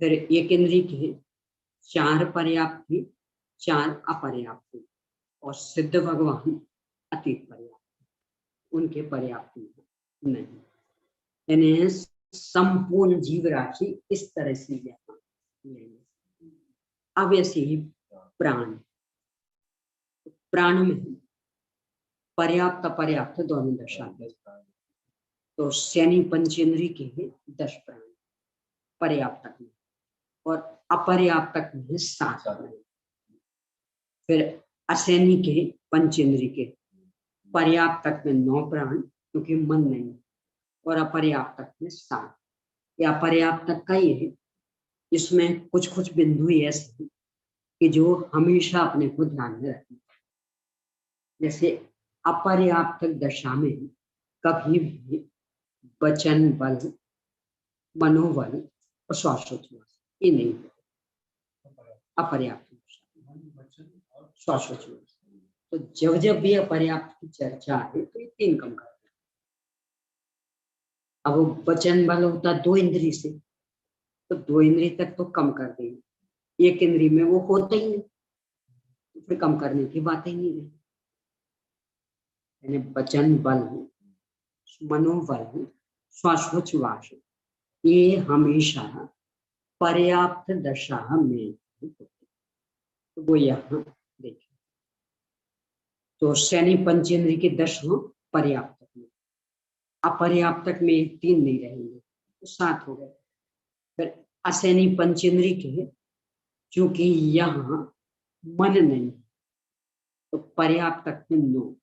फिर एक इंद्रिय के 4 पर्याप्ति 4 अपर्याप्ति और सिद्ध भगवान अतीत पर्याप्ति, उनके पर्याप्ति नहीं। यानी संपूर्ण जीव राशि इस तरह से यहाँ लेंगे। अब ऐसे ही प्राण, प्राण में पर्याप्त अपर्याप्त दोनों दशा है। तो शनि पंचेंद्री के 10 प्राण पर्याप्तक में और अपर्याप्तक में 7 प्राण। फिर असैनी के पंचेंद्री के पर्याप्तक में 9 प्राण क्योंकि मन नहीं, और अपर्याप्तक में 7। या अपर्याप्तक का ये, इसमें कुछ कुछ बिंदु ऐसे कि जो हमेशा अपने को ध्यान में रखना। जैसे अपर्याप्तक दशा में कभी भी वचन बल, मनोबल और श्वासोच्छ्वास ये नहीं होता। अपर्याप्त श्वासोच्छ्वास, तो जब जब भी अपर्याप्त की चर्चा है तो ये 3 कम कर। अब वचन बल होता 2 इंद्री से, तो 2 इंद्री तक तो कम कर देंगे, 1 इंद्री में वो होता ही नहीं, तो फिर कम करने की बात ही नहीं रही। यानी वचन बल, मनोबल, श्वासोच्छ्वास ये हमेशा पर्याप्त दशा में होते, तो वो यहाँ देखिए। तो शनि पंचेंद्री के 10 पर्याप्तक में, अपर्याप्तक में 3 नहीं रहेंगे तो 7 हो गए। फिर असैनी पंचेंद्री के, क्योंकि यहाँ मन नहीं तो पर्याप्तक में 9।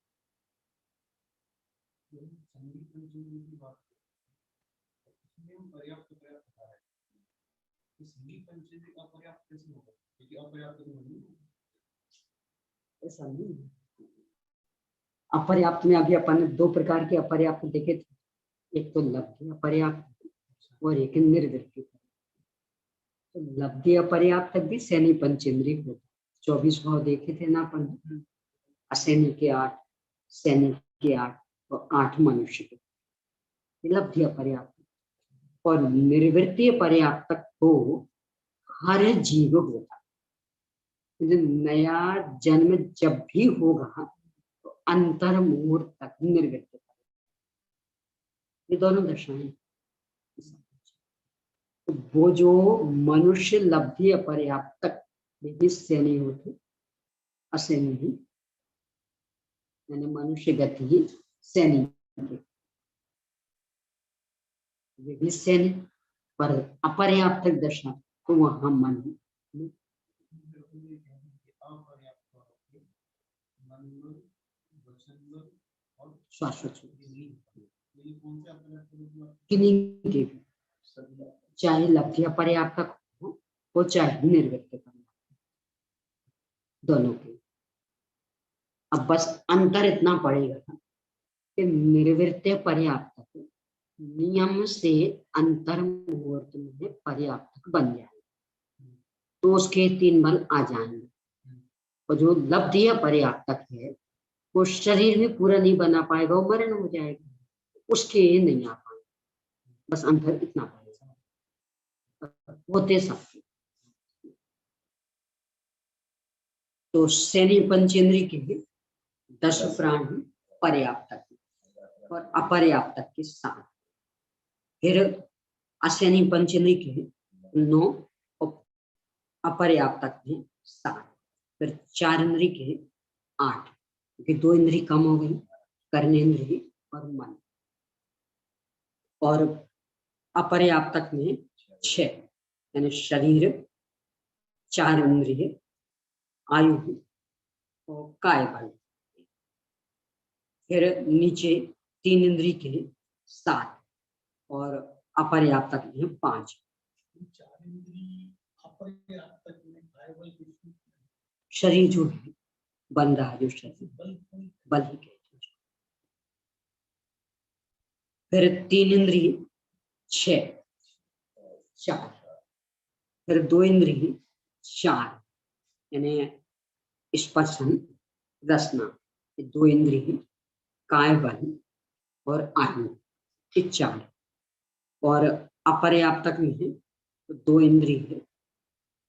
ऐसा नहीं, अपर्याप्त में अभी अपन ने 2 प्रकार के अपर्याप्त देखे थे, एक तो लब्धि अपर्याप्त और एक निर्वृत्ति। तो लब्धि अपर्याप्त भी शनि पंचेंद्री होता, 24 भाव देखे थे ना अपन, असैनी के 8, शनि के 8 और 8 मनुष्य के, लब्धि अपर्याप्त। और निर्वृत्ति पर्याप्त तो हर जीव होता, नया जन्म जब भी होगा तो अंतर मुहूर्त तक निर्वृत्त, ये दोनों दशाएं। तो वो जो मनुष्य लब्धि अपर्याप्तक में भी शनि होते, असैनी ही, यानी मनुष्य गति ही शनि ये भी शनि, पर अपर्याप्तक दशा तो वहां मन किन्हीं के, चाहे लब्धि अपर्याप्तक हो वो चाहे निर्वृत्त दोनों के। अब बस अंतर इतना पड़ेगा कि निर्वृत्त पर्याप्तक नियम से अंतर मुहूर्त में पर्याप्तक बन जाए तो उसके 3 बल आ जाएंगे। और जो लब्धि पर्याप्तक है वो शरीर भी पूरा नहीं बना पाएगा, वो मरण हो जाएगा, उसके नहीं आ पाएगा। बस अंतर इतना पड़ेगा, होते सब। तो शनि पंचेंद्री के 10 प्राण पर्याप्तक और अपर्याप्तक के 7। फिर अशनि पंचेंद्री के 9 और अपर्याप्तक में 7। फिर 4 इंद्री के 8, क्योंकि 2 इंद्री कम हो गई, कर्नेंद्री और मन। और अपर्याप्तक में 6, यानी शरीर, 4 इंद्रिय, आयु और काय बल। फिर नीचे 3 इंद्री के 7 और अपर्याप्तक में 5। शरीर जो है बन रहा है, जो शरीर बल ही कहते हैं। फिर 3 इंद्रिय 6, 4। फिर 2 इंद्रिय 4, यानी स्पर्शन, रसना, 2 इंद्रिय, काय बल और आयु, 4। और अपर्याप्तक में है तो 2 इंद्रिय,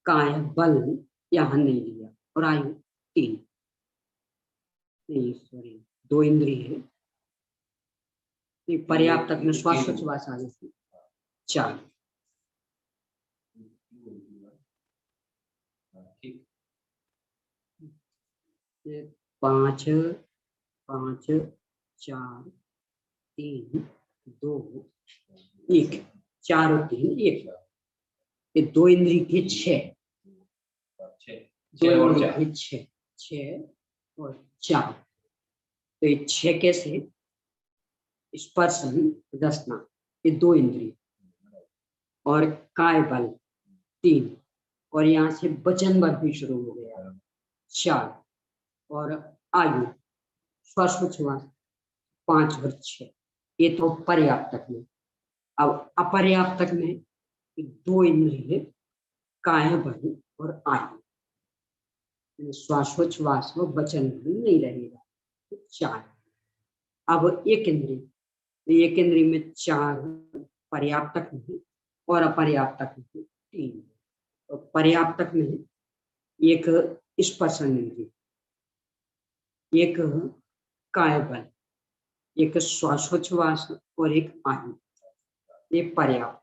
काय बल यहाँ नहीं लिया, और आयु 3, नहीं सॉरी 2 इंद्रिय, पर्याप्तक में श्वासोच्छ्वास आ जाती 4। ठीक। 5 5 4 3 2 1, 4 और 3 1, ये 2 इंद्री के 6, 6 और 4, 6 और 4, तो ये 6 कैसे? स्पर्शन रसना, ये 2 इंद्रिय, और काय बल 3, और यहाँ से वचन बल भी शुरू हो गया 4, और आयु श्वासोच्छ्वास 5 और 6, ये तो पर्याप्तक में। अब अपर्याप्तक में 2 इंद्रिय काय बल और आयु, श्वासोच्छ्वास में वचन बल नहीं रहेगा, 4। अब एक इंद्रिय में 4 पर्याप्तक में और अपर्याप्तक में 3, तो पर्याप्तक में एक स्पर्शन इंद्रिय, एक काय बल, एक श्वासोच्छ्वास और एक आयु, ये पर्याप्त।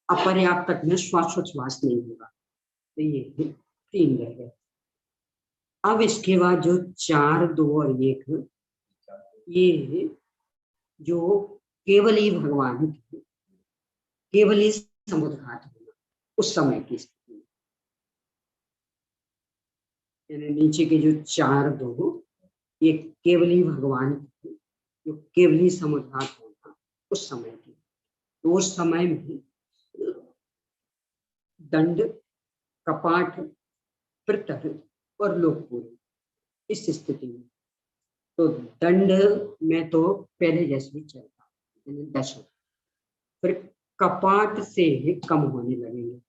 अपर्याप्तक में श्वासोच्छ्वास नहीं होगा, तो ये 3 रह गए। अब इसके बाद जो 4 2 और 1, ये जो केवल ही भगवान की केवल ही समुद्घात होना उस समय की स्थिति में, यानी नीचे के जो 4 2 ये केवल ही भगवान की जो केवल ही समुद्घात होना उस समय की, तो उस समय में दंड, कपाट, प्रतर और लोकपुर इस स्थिति में, तो दंड में तो पहले जैसे ही चलता, यानी 10, फिर कपाट से कम होने लगेंगे,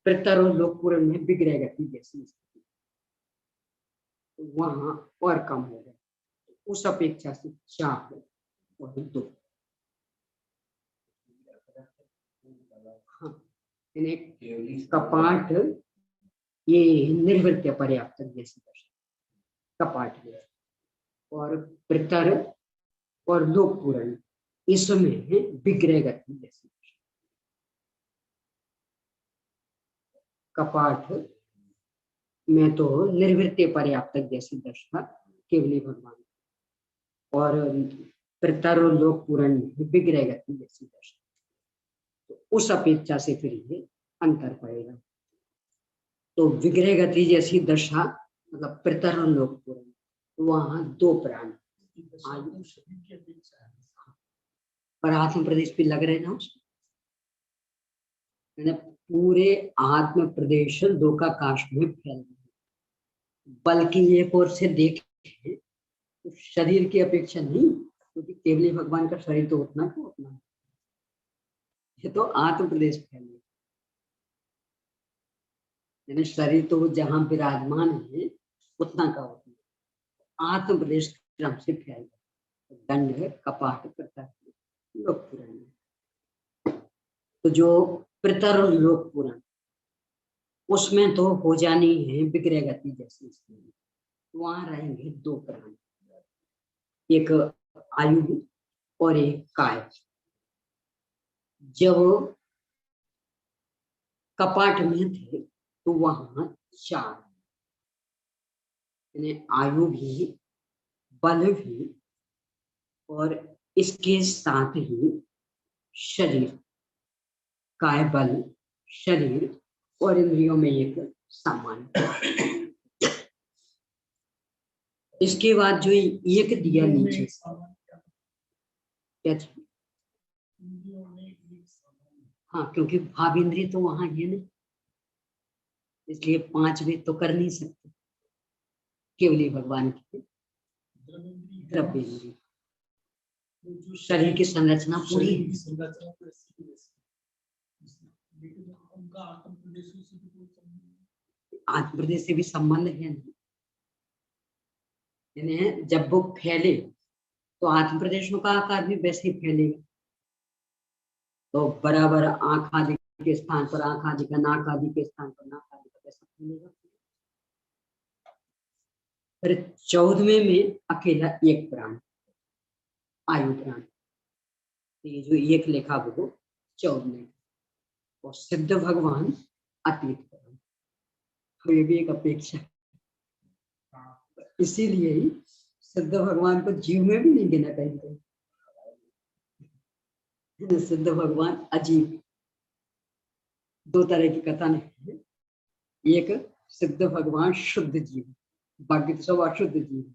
प्रतर और लोकपुर में विग्रह गति जैसी स्थिति, तो वहां और कम हो गए, उस अपेक्षा से 4 और 2। हाँ, कपाट ये निर्वृत्य पर्याप्त जैसी दशा कपाट है, और प्रतर और लोकपूर्ण इसमें है विग्रह गति जैसी दशा। कपाट में तो निर्वृत्य पर्याप्त जैसी दशा केवली भगवान, और प्रतर और लोकपूर्ण विग्रह गति जैसी दशा, तो उस अपेक्षा से फिर ये अंतर पड़ेगा। तो विग्रह गति जैसी दशा मतलब प्रतर और लोकपूर्ण, वहां 2 प्राण पर आत्म प्रदेश पे लग रहे ना उसमें, पूरे आत्म प्रदेश लोकाकाश में फैल रहे, बल्कि एक ओर से देखें तो शरीर की अपेक्षा नहीं, क्योंकि केवली भगवान का शरीर तो उतना को उतना, ये तो आत्म प्रदेश फैल रहे, यानी शरीर तो जहां विराजमान है उतना का उतना, आत्म प्रदेश क्रम से फैल रहा, दंड, कपाट, प्रतर, लोकपुराण, तो जो प्रतर और लोकपुराण उसमें तो हो जानी है विग्रह गति जैसी स्थिति, वहां रहेंगे 2 प्राण, एक आयु और एक काय। जब कपाट में थे तो वहां 4, यानी आयु भी, बल भी, और इसके साथ ही शरीर, काय बल, शरीर और इंद्रियों में एक सामान्य। इसके बाद जो एक दिया नीचे, क्या चीज? हाँ, क्योंकि भाव इंद्रिय तो वहां है नहीं, इसलिए 5 भी तो कर नहीं सकते, केवली भगवान की द्रव्य इंद्रिय। शरीर की संरचना पूरी है, आत्म प्रदेश से भी संबंध है, यानी जब वो फैले तो आत्म प्रदेशों का आकार भी वैसे ही फैलेगा, तो बराबर आंख आदि के स्थान पर आंख आदि का, नाक आदि के स्थान पर नाक आदि का, कैसा फैलेगा। फिर 14वें में अकेला एक प्राण, आयु प्राण, तो ये जो एक लिखा वो 14वें, और सिद्ध भगवान अतीत परम। तो ये भी एक अपेक्षा है। इसीलिए ही सिद्ध भगवान को जीव में भी नहीं गिना कहीं कहीं। सिद्ध भगवान अजीब, दो तरह की कथा नहीं है। एक सिद्ध भगवान शुद्ध जीव, बाकी तो सब अशुद्ध जीव,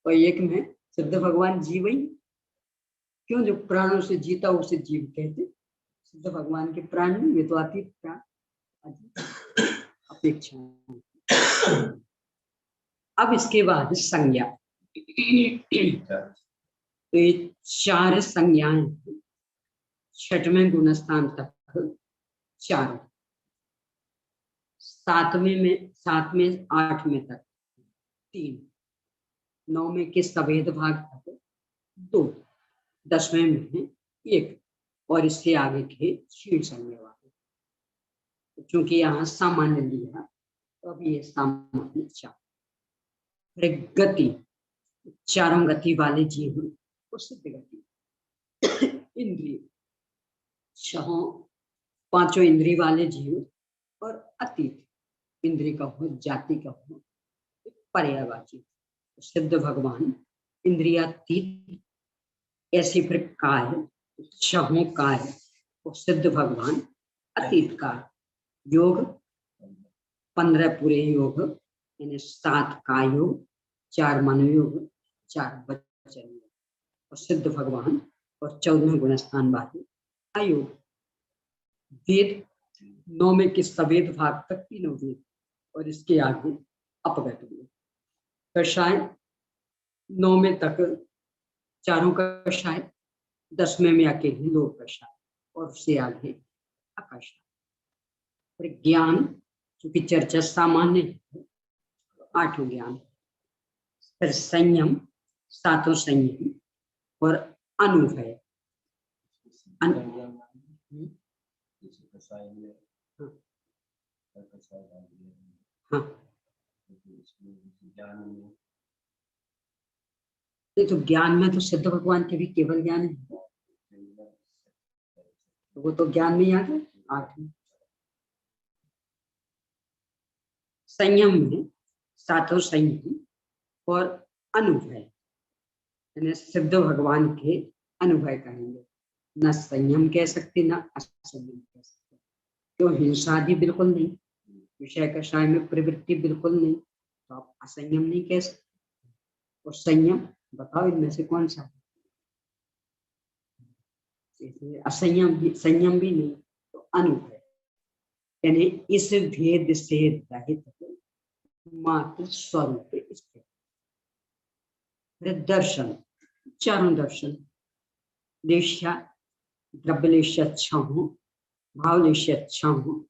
और एक में सिद्ध भगवान जीव ही क्यों, जो प्राणों से जीता उसे जीव कहते। सिद्ध भगवान के प्राण में, ये तो अतीत प्राण अपेक्षा। अब इसके बाद संज्ञा। तो ये 4 संज्ञाएं, 6वें गुणस्थान तक 4, 7वें 8वें तक 3, 9वें के सवेद भाग तक 2, 10वें में 1, और इससे आगे के शीर्ष संज्ञा वाले। क्योंकि यहाँ सामान्य लिया तो अब ये सामान्य 4। गति, 4 गति वाले जीव को सिद्ध गति। इंद्रिय, 5 इंद्रिय वाले जीव, और अतीत इंद्रिय का हो, जाति का हो, पर्यायवाची सिद्ध भगवान इंद्रियातीत। ऐसी प्रकार 6 कार्य और सिद्ध भगवान अतीत का योग 15 पूरे योग, यानी 7 का योग, 4 मनोयोग, 4 वचन योग, और सिद्ध भगवान और 14वें गुणस्थान वाले अयोग। वेद 9वें के सवेद भाग तक 3 वेद, और इसके आगे अपगत वेद। कषाय 9वें तक 4 कषाय, 10वें में अकेले 2 कषाय, और उससे आगे आकाश। ज्ञान चूंकि चर्चा सामान्य है, 8 ज्ञान, फिर संयम 7 संयम, और अनुभव। हाँ, ये तो ज्ञान में तो सिद्ध भगवान के भी केवल ज्ञान है, तो वो तो ज्ञान में आ गए 8 में। संयम में 7 संयम और अनुभव, यानी सिद्ध भगवान के अनुभव कहेंगे। न संयम कह सकते, न असंयम कह सकते। क्यों, हिंसा आदि बिल्कुल नहीं, विषय कषाय में प्रवृत्ति बिल्कुल नहीं, तो आप असंयम नहीं कह सकते। और संयम बताओ इनमें से कौन सा है? असंयम भी, संयम भी नहीं, तो अनुभव, यानी इस भेद से रहित मात्र स्वरूप स्थित। दर्शन, 4 दर्शन, लेश्या, द्रव्यलेश्य 6, भावलेश्य 6,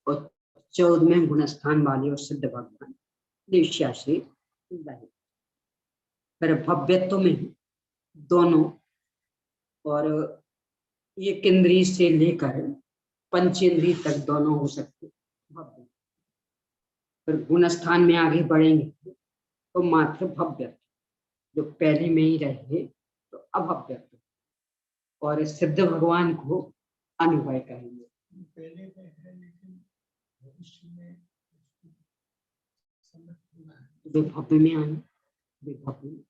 और 14वें गुणस्थान वाले और सिद्ध भगवान लेश्या से रहित। फिर भव्यत्व में दोनों, और एक इंद्रिय से लेकर 5 इंद्रिय तक दोनों हो सकते भव्य। फिर गुणस्थान में आगे बढ़ेंगे तो मात्र भव्य, जो पहले में ही रहे तो अभव्य, और सिद्ध भगवान को अनुभव कहेंगे। पहले में है लेकिन भविष्य में वे भव्य में आए, वे भव्य में,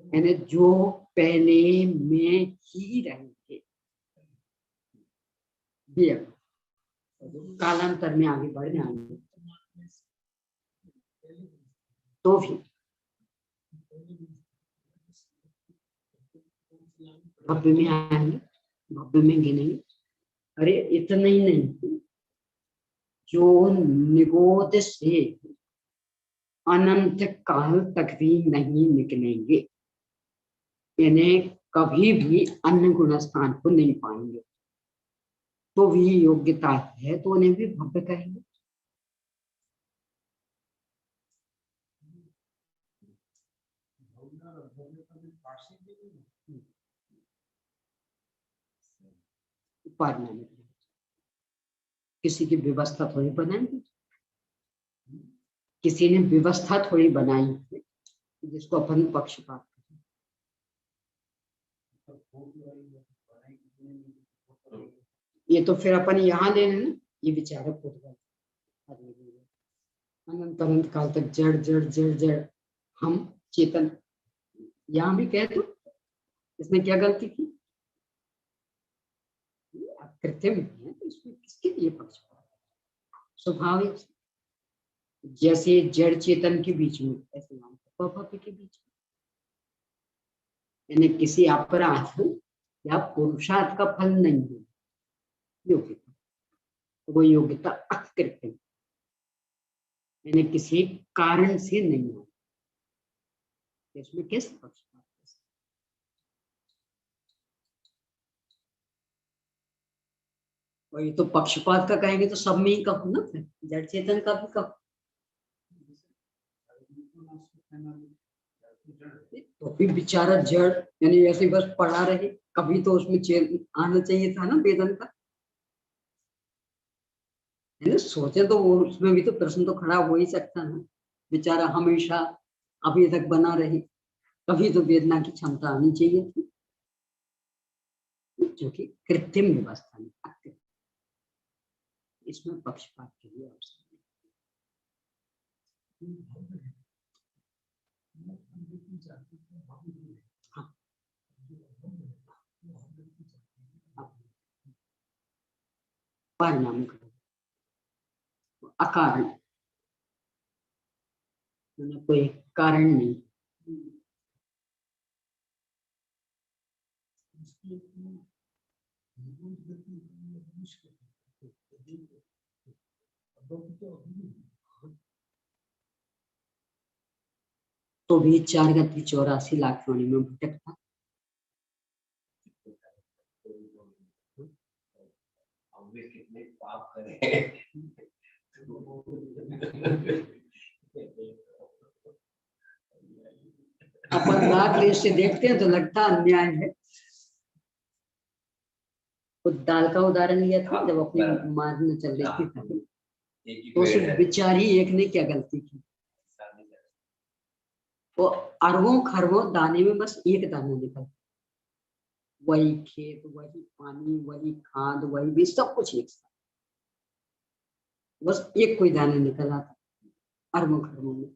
यानी जो पहले में ही रहेंगे, कालांतर में आगे बढ़ जाएंगे तो भी भव्य में आएंगे, भव्य में गिनेंगे। अरे इतना ही नहीं, जो निगोद से अनंत काल तक भी नहीं निकलेंगे, यानी कभी भी अन्य गुणस्थान को नहीं पाएंगे, तो भी योग्यता है, तो उन्हें भी भव्य कहेंगे। किसी की व्यवस्था थोड़ी बनाएंगे, किसी ने व्यवस्था थोड़ी बनाई है जिसको अपन पक्षपात करें। ये तो फिर अपन यहाँ ले लें, ये विचारक पूर्वक अनंत अनंत काल तक जड़ जड़ जड़ जड़ हम चेतन, यहाँ भी कह दो, इसने क्या गलती की? कृत्रिम है तो इसमें किसके लिए पक्षपात? स्वाभाविक, जैसे जड़ चेतन के बीच में ऐसे भव्य के बीच में, यानी किसी अपराध या पुरुषार्थ का फल नहीं है योग्यता, तो वो योग्यता अकृत्रिम, यानी किसी कारण से नहीं हो, इसमें कैसे पक्षपात? और ये तो पक्षपात का कहेंगे तो सब में ही कहो ना, फिर जड़ चेतन का भी कहो, तो फिर बेचारा जड़, यानी ऐसे बस पड़ा रहे, कभी तो उसमें चेन आना चाहिए था ना वेदन का, है ना? सोचे तो वो उसमें भी तो प्रश्न तो खड़ा हो ही सकता है, बेचारा हमेशा अभी तक बना रहे, कभी तो वेदना की क्षमता आनी चाहिए थी, जो कि कृत्रिम व्यवस्था में अकृत्रिम, इसमें पक्षपात के लिए अवसर हाँ। परिणाम अकारण, कोई कारण नहीं, तो भी 4,84,00,000 योनि में भटकता, अब वे कितने पाप करें। अपन लाख दृष्टि से देखते हैं तो लगता अन्याय है। खुद दाल का उदाहरण लिया था, जब अपनी मारने चल रही थी तभी, तो उस बेचारी एक ने क्या गलती की, वो अरबों खरबों दाने में बस एक दाना निकल, वही खेत, वही पानी, वही खाद, वही भी सब कुछ एक साथ, बस एक कोई दाना निकल आता अरबों खरबों में,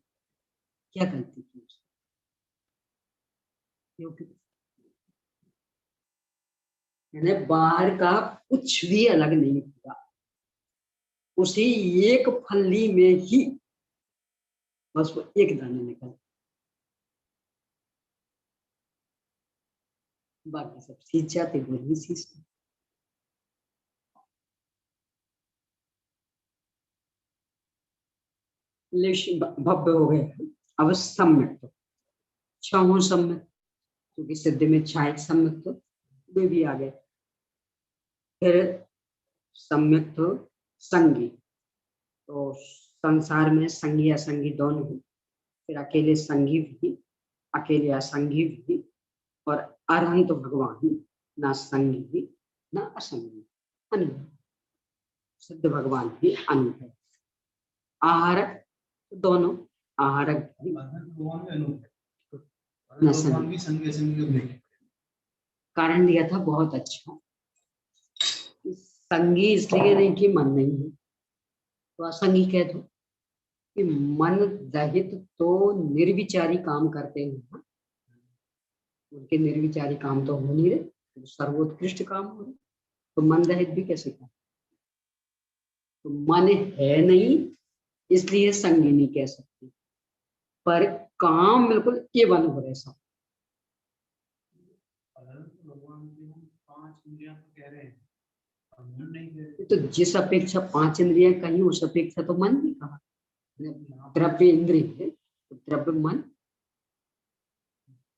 क्या गलती की उसने? यानी बाहर का कुछ भी अलग नहीं हुआ, उसी एक फल्ली में ही बस वो एक दाना निकल, बाकी सब सींच जाते, वो नहीं सींचते। भव्य हो गए, अब सम्यक, छहों सम्यक, क्योंकि सिद्ध में छाय सम्यक तो वे भी आ गए, फिर सम्यक तो संगी, तो संसार में संगी असंगी दोनों ही, फिर अकेले संगी भी, अकेले असंगी भी, और अरहंत भगवान ना संगी भी ना असंगी, अनुभव सिद्ध भगवान भी अनुभव, आहारक दोनों, आहारक भी न संगी, कारण दिया था बहुत अच्छा, संगी इसलिए नहीं कि मन नहीं है, तो असंगी कह दो कि मन रहित तो निर्विचारी काम करते हैं, उनके निर्विचारी काम तो हो नहीं रहे, तो सर्वोत्कृष्ट काम हो रहे, तो मन रहित भी कैसे काम, तो मन है नहीं इसलिए संगी नहीं कह सकते, पर काम बिल्कुल केवल हो रहे सब। तो जिस अपेक्षा 5 इंद्रियां कहीं, उस अपेक्षा तो मन भी कहा, द्रव्य इंद्रिय है तो द्रव्य मन,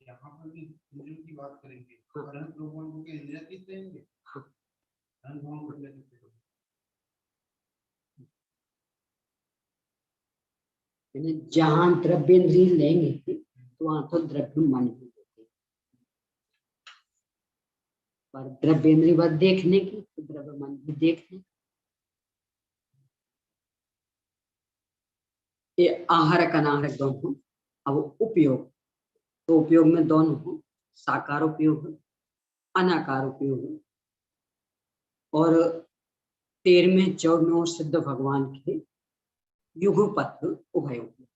यहाँ पर भी इंद्रियों की बात करेंगे, अनंत भगवान को इंद्रियां कितने होंगे? अनंत भगवान को इंद्रियां कितने होंगे? जहां द्रव्य इंद्रिय लेंगे तो वहां तो द्रव्य मन ही होते, पर द्रव्य इंद्रिय बात देखने की तो द्रव्य मन भी देखने, ये आहारक अनाहारक दोनों। अब उपयोग, तो उपयोग में दोनों हो, साकार उपयोग हो, अनाकार उपयोग हो, और 13वें 14वें सिद्ध भगवान के युगपथ उभय हुए,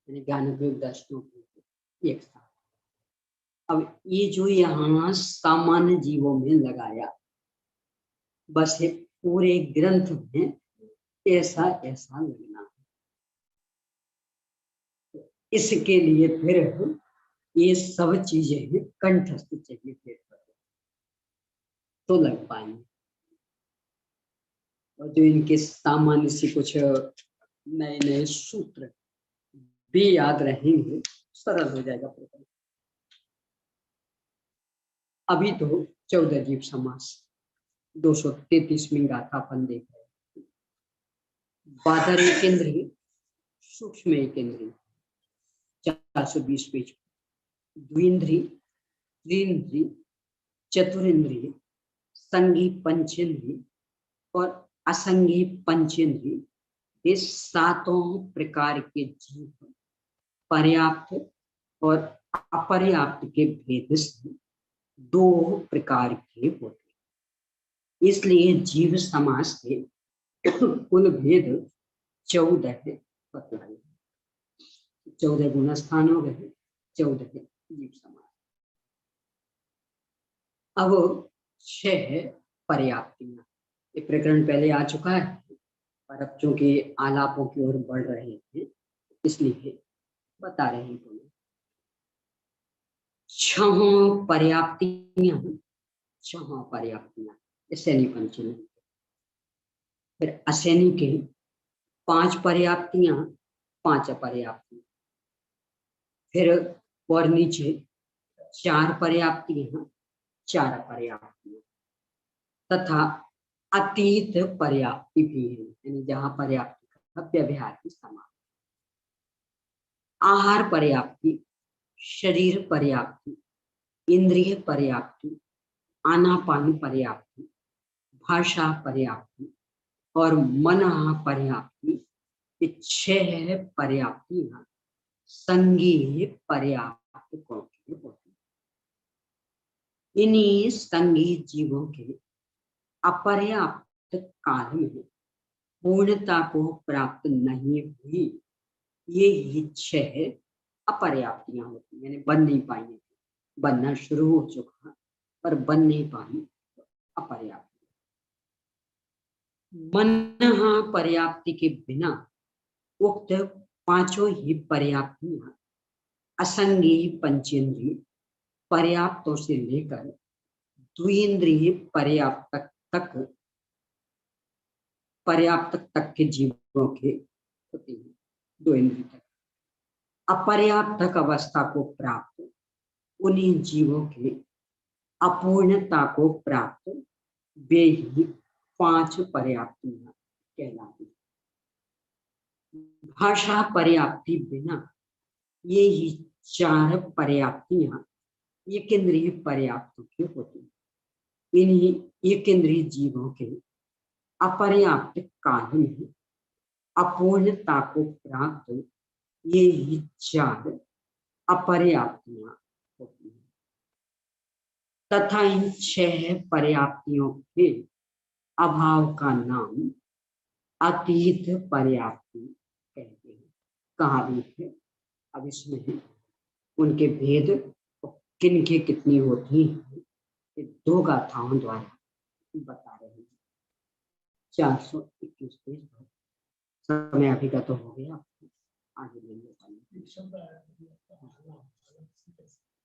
यानी ज्ञानोपयोग दर्शनों के एक साथ। अब ये जो यहाँ सामान्य जीवों में लगाया, बस ये पूरे ग्रंथ में ऐसा ऐसा लगना है। इसके लिए फिर ये सब चीजें कंठस्थ चाहिए, फिर तो लग पाएंगे। और जो इनके सामान्य से कुछ नए नए सूत्र भी याद रहेंगे, सरल हो जाएगा प्रकरण। अभी तो 14 जीव समास 233वीं गाथा अपन देख रहे हैं। बादर एक इंद्रिय, सूक्ष्म एक इंद्रिय 420 पेज, द्विंद्रिय, त्रिंद्रिय, चतुरिंद्रिय, संगी पंचेंद्रिय और असंगी पंचेंद्रिय, ये सातों प्रकार के जीव पर्याप्त और अपर्याप्त के भेद से 2 प्रकार के होते हैं। इसलिए जीव समास के कुल भेद 14 बतलाए, 14 गुणस्थान हो गए, 14 जीव समास। अब 6 पर्याप्तियां, ये प्रकरण पहले आ चुका है, पर अब चूंकि आलापों की ओर बढ़ रहे हैं इसलिए बता रहे हैं तुम्हें। 6 पर्याप्तियां, 6 पर्याप्तियां सैनी पंचमी। फिर असैनी के 5 पर्याप्तियां, 5 अपर्याप्तियां। फिर और नीचे 4 पर्याप्तियां, 4 अपर्याप्तियां तथा अतीत पर्याप्ति भी है, यानी जहां पर्याप्ति का व्यवहार की समाप्ति। आहार पर्याप्ति, शरीर पर्याप्ति, इंद्रिय पर्याप्ति, आनापान पर्याप्ति, भाषा पर्याप्ति और मन पर्याप्ति, 6 पर्याप्तियां संगी पर्याप्त होती हैं। इन्हीं संगी जीवों के अपर्याप्त काल में पूर्णता को प्राप्त नहीं हुई, ये ही 6 अपर्याप्तियां होती हैं, यानी बन नहीं पाएंगे। बनना शुरू हो चुका पर बन नहीं पाई, अपर्याप्त। मन पर्याप्ति के बिना उक्त 5 ही पर्याप्तियां असंगी पंचेंद्रिय पर्याप्तों से लेकर द्विंद्रिय पर्याप्त तक के जीवों के होते हैं, 2 इंद्रिय तक। अपर्याप्त अवस्था को प्राप्त उन्हीं जीवों के अपूर्णता को प्राप्त वे ही 5 पर्याप्तियां कहलाती। भाषा पर्याप्ति बिना ये ही 4 पर्याप्तियां एक इंद्रिय पर्याप्त की होती। इन्हीं एक इंद्रिय जीवों के अपर्याप्त काल में अपूर्णता को प्राप्त ये ही 4 अपर्याप्तियां होती हैं तथा इन 6 पर्याप्तियों के अभाव का नाम अतीत पर्याप्ति कहते हैं। कहाँ भी है, अब इसमें उनके भेद किन के कितनी होती हैं, 2 गाथाओं द्वारा बता रहे हैं। 421 पेज पर समय अभी का तो हो गया, आगे लेंगे।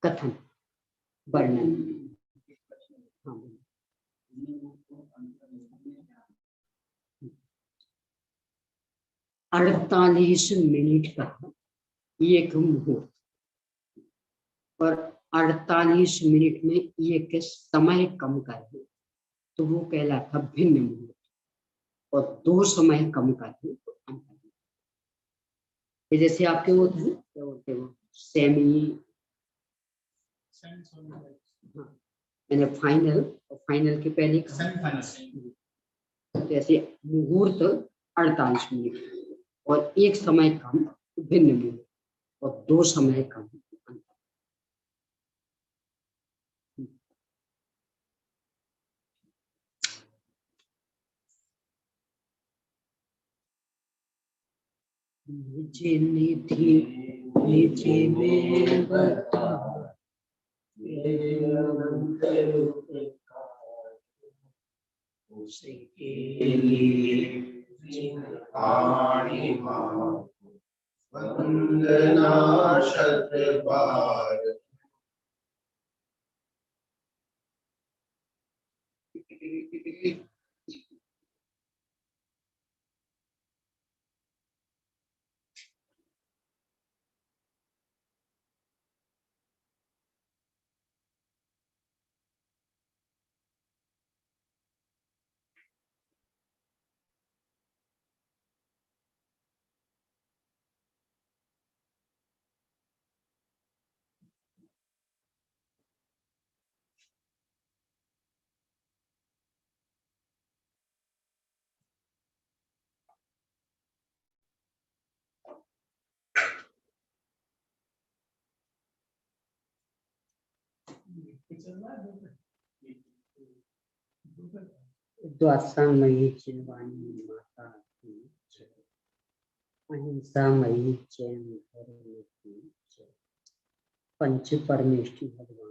कथन वर्णन, हाँ 48 मिनट का एक मुहूर्त और 48 मिनट में एक समय कम कर दे तो वो कहलाता भिन्न मुहूर्त, और 2 समय कम कर दे तो अंतर। जैसे आपके वो थे क्या बोलते हो, सेमी, मैंने फाइनल और फाइनल के पहले जैसे मुहूर्त 48 मिनट और एक समय कम भिन्न मुहूर्त और 2 समय कम अंतर। निजे निधि निजे में बता, ये अनंत रूप का उसके लिए आणी मां वंदना शत बार। द्वासामयी चिरवाणी माता की जय, अहिंसामयी चैन धर्म की जय, पंच परमेष्टि भगवान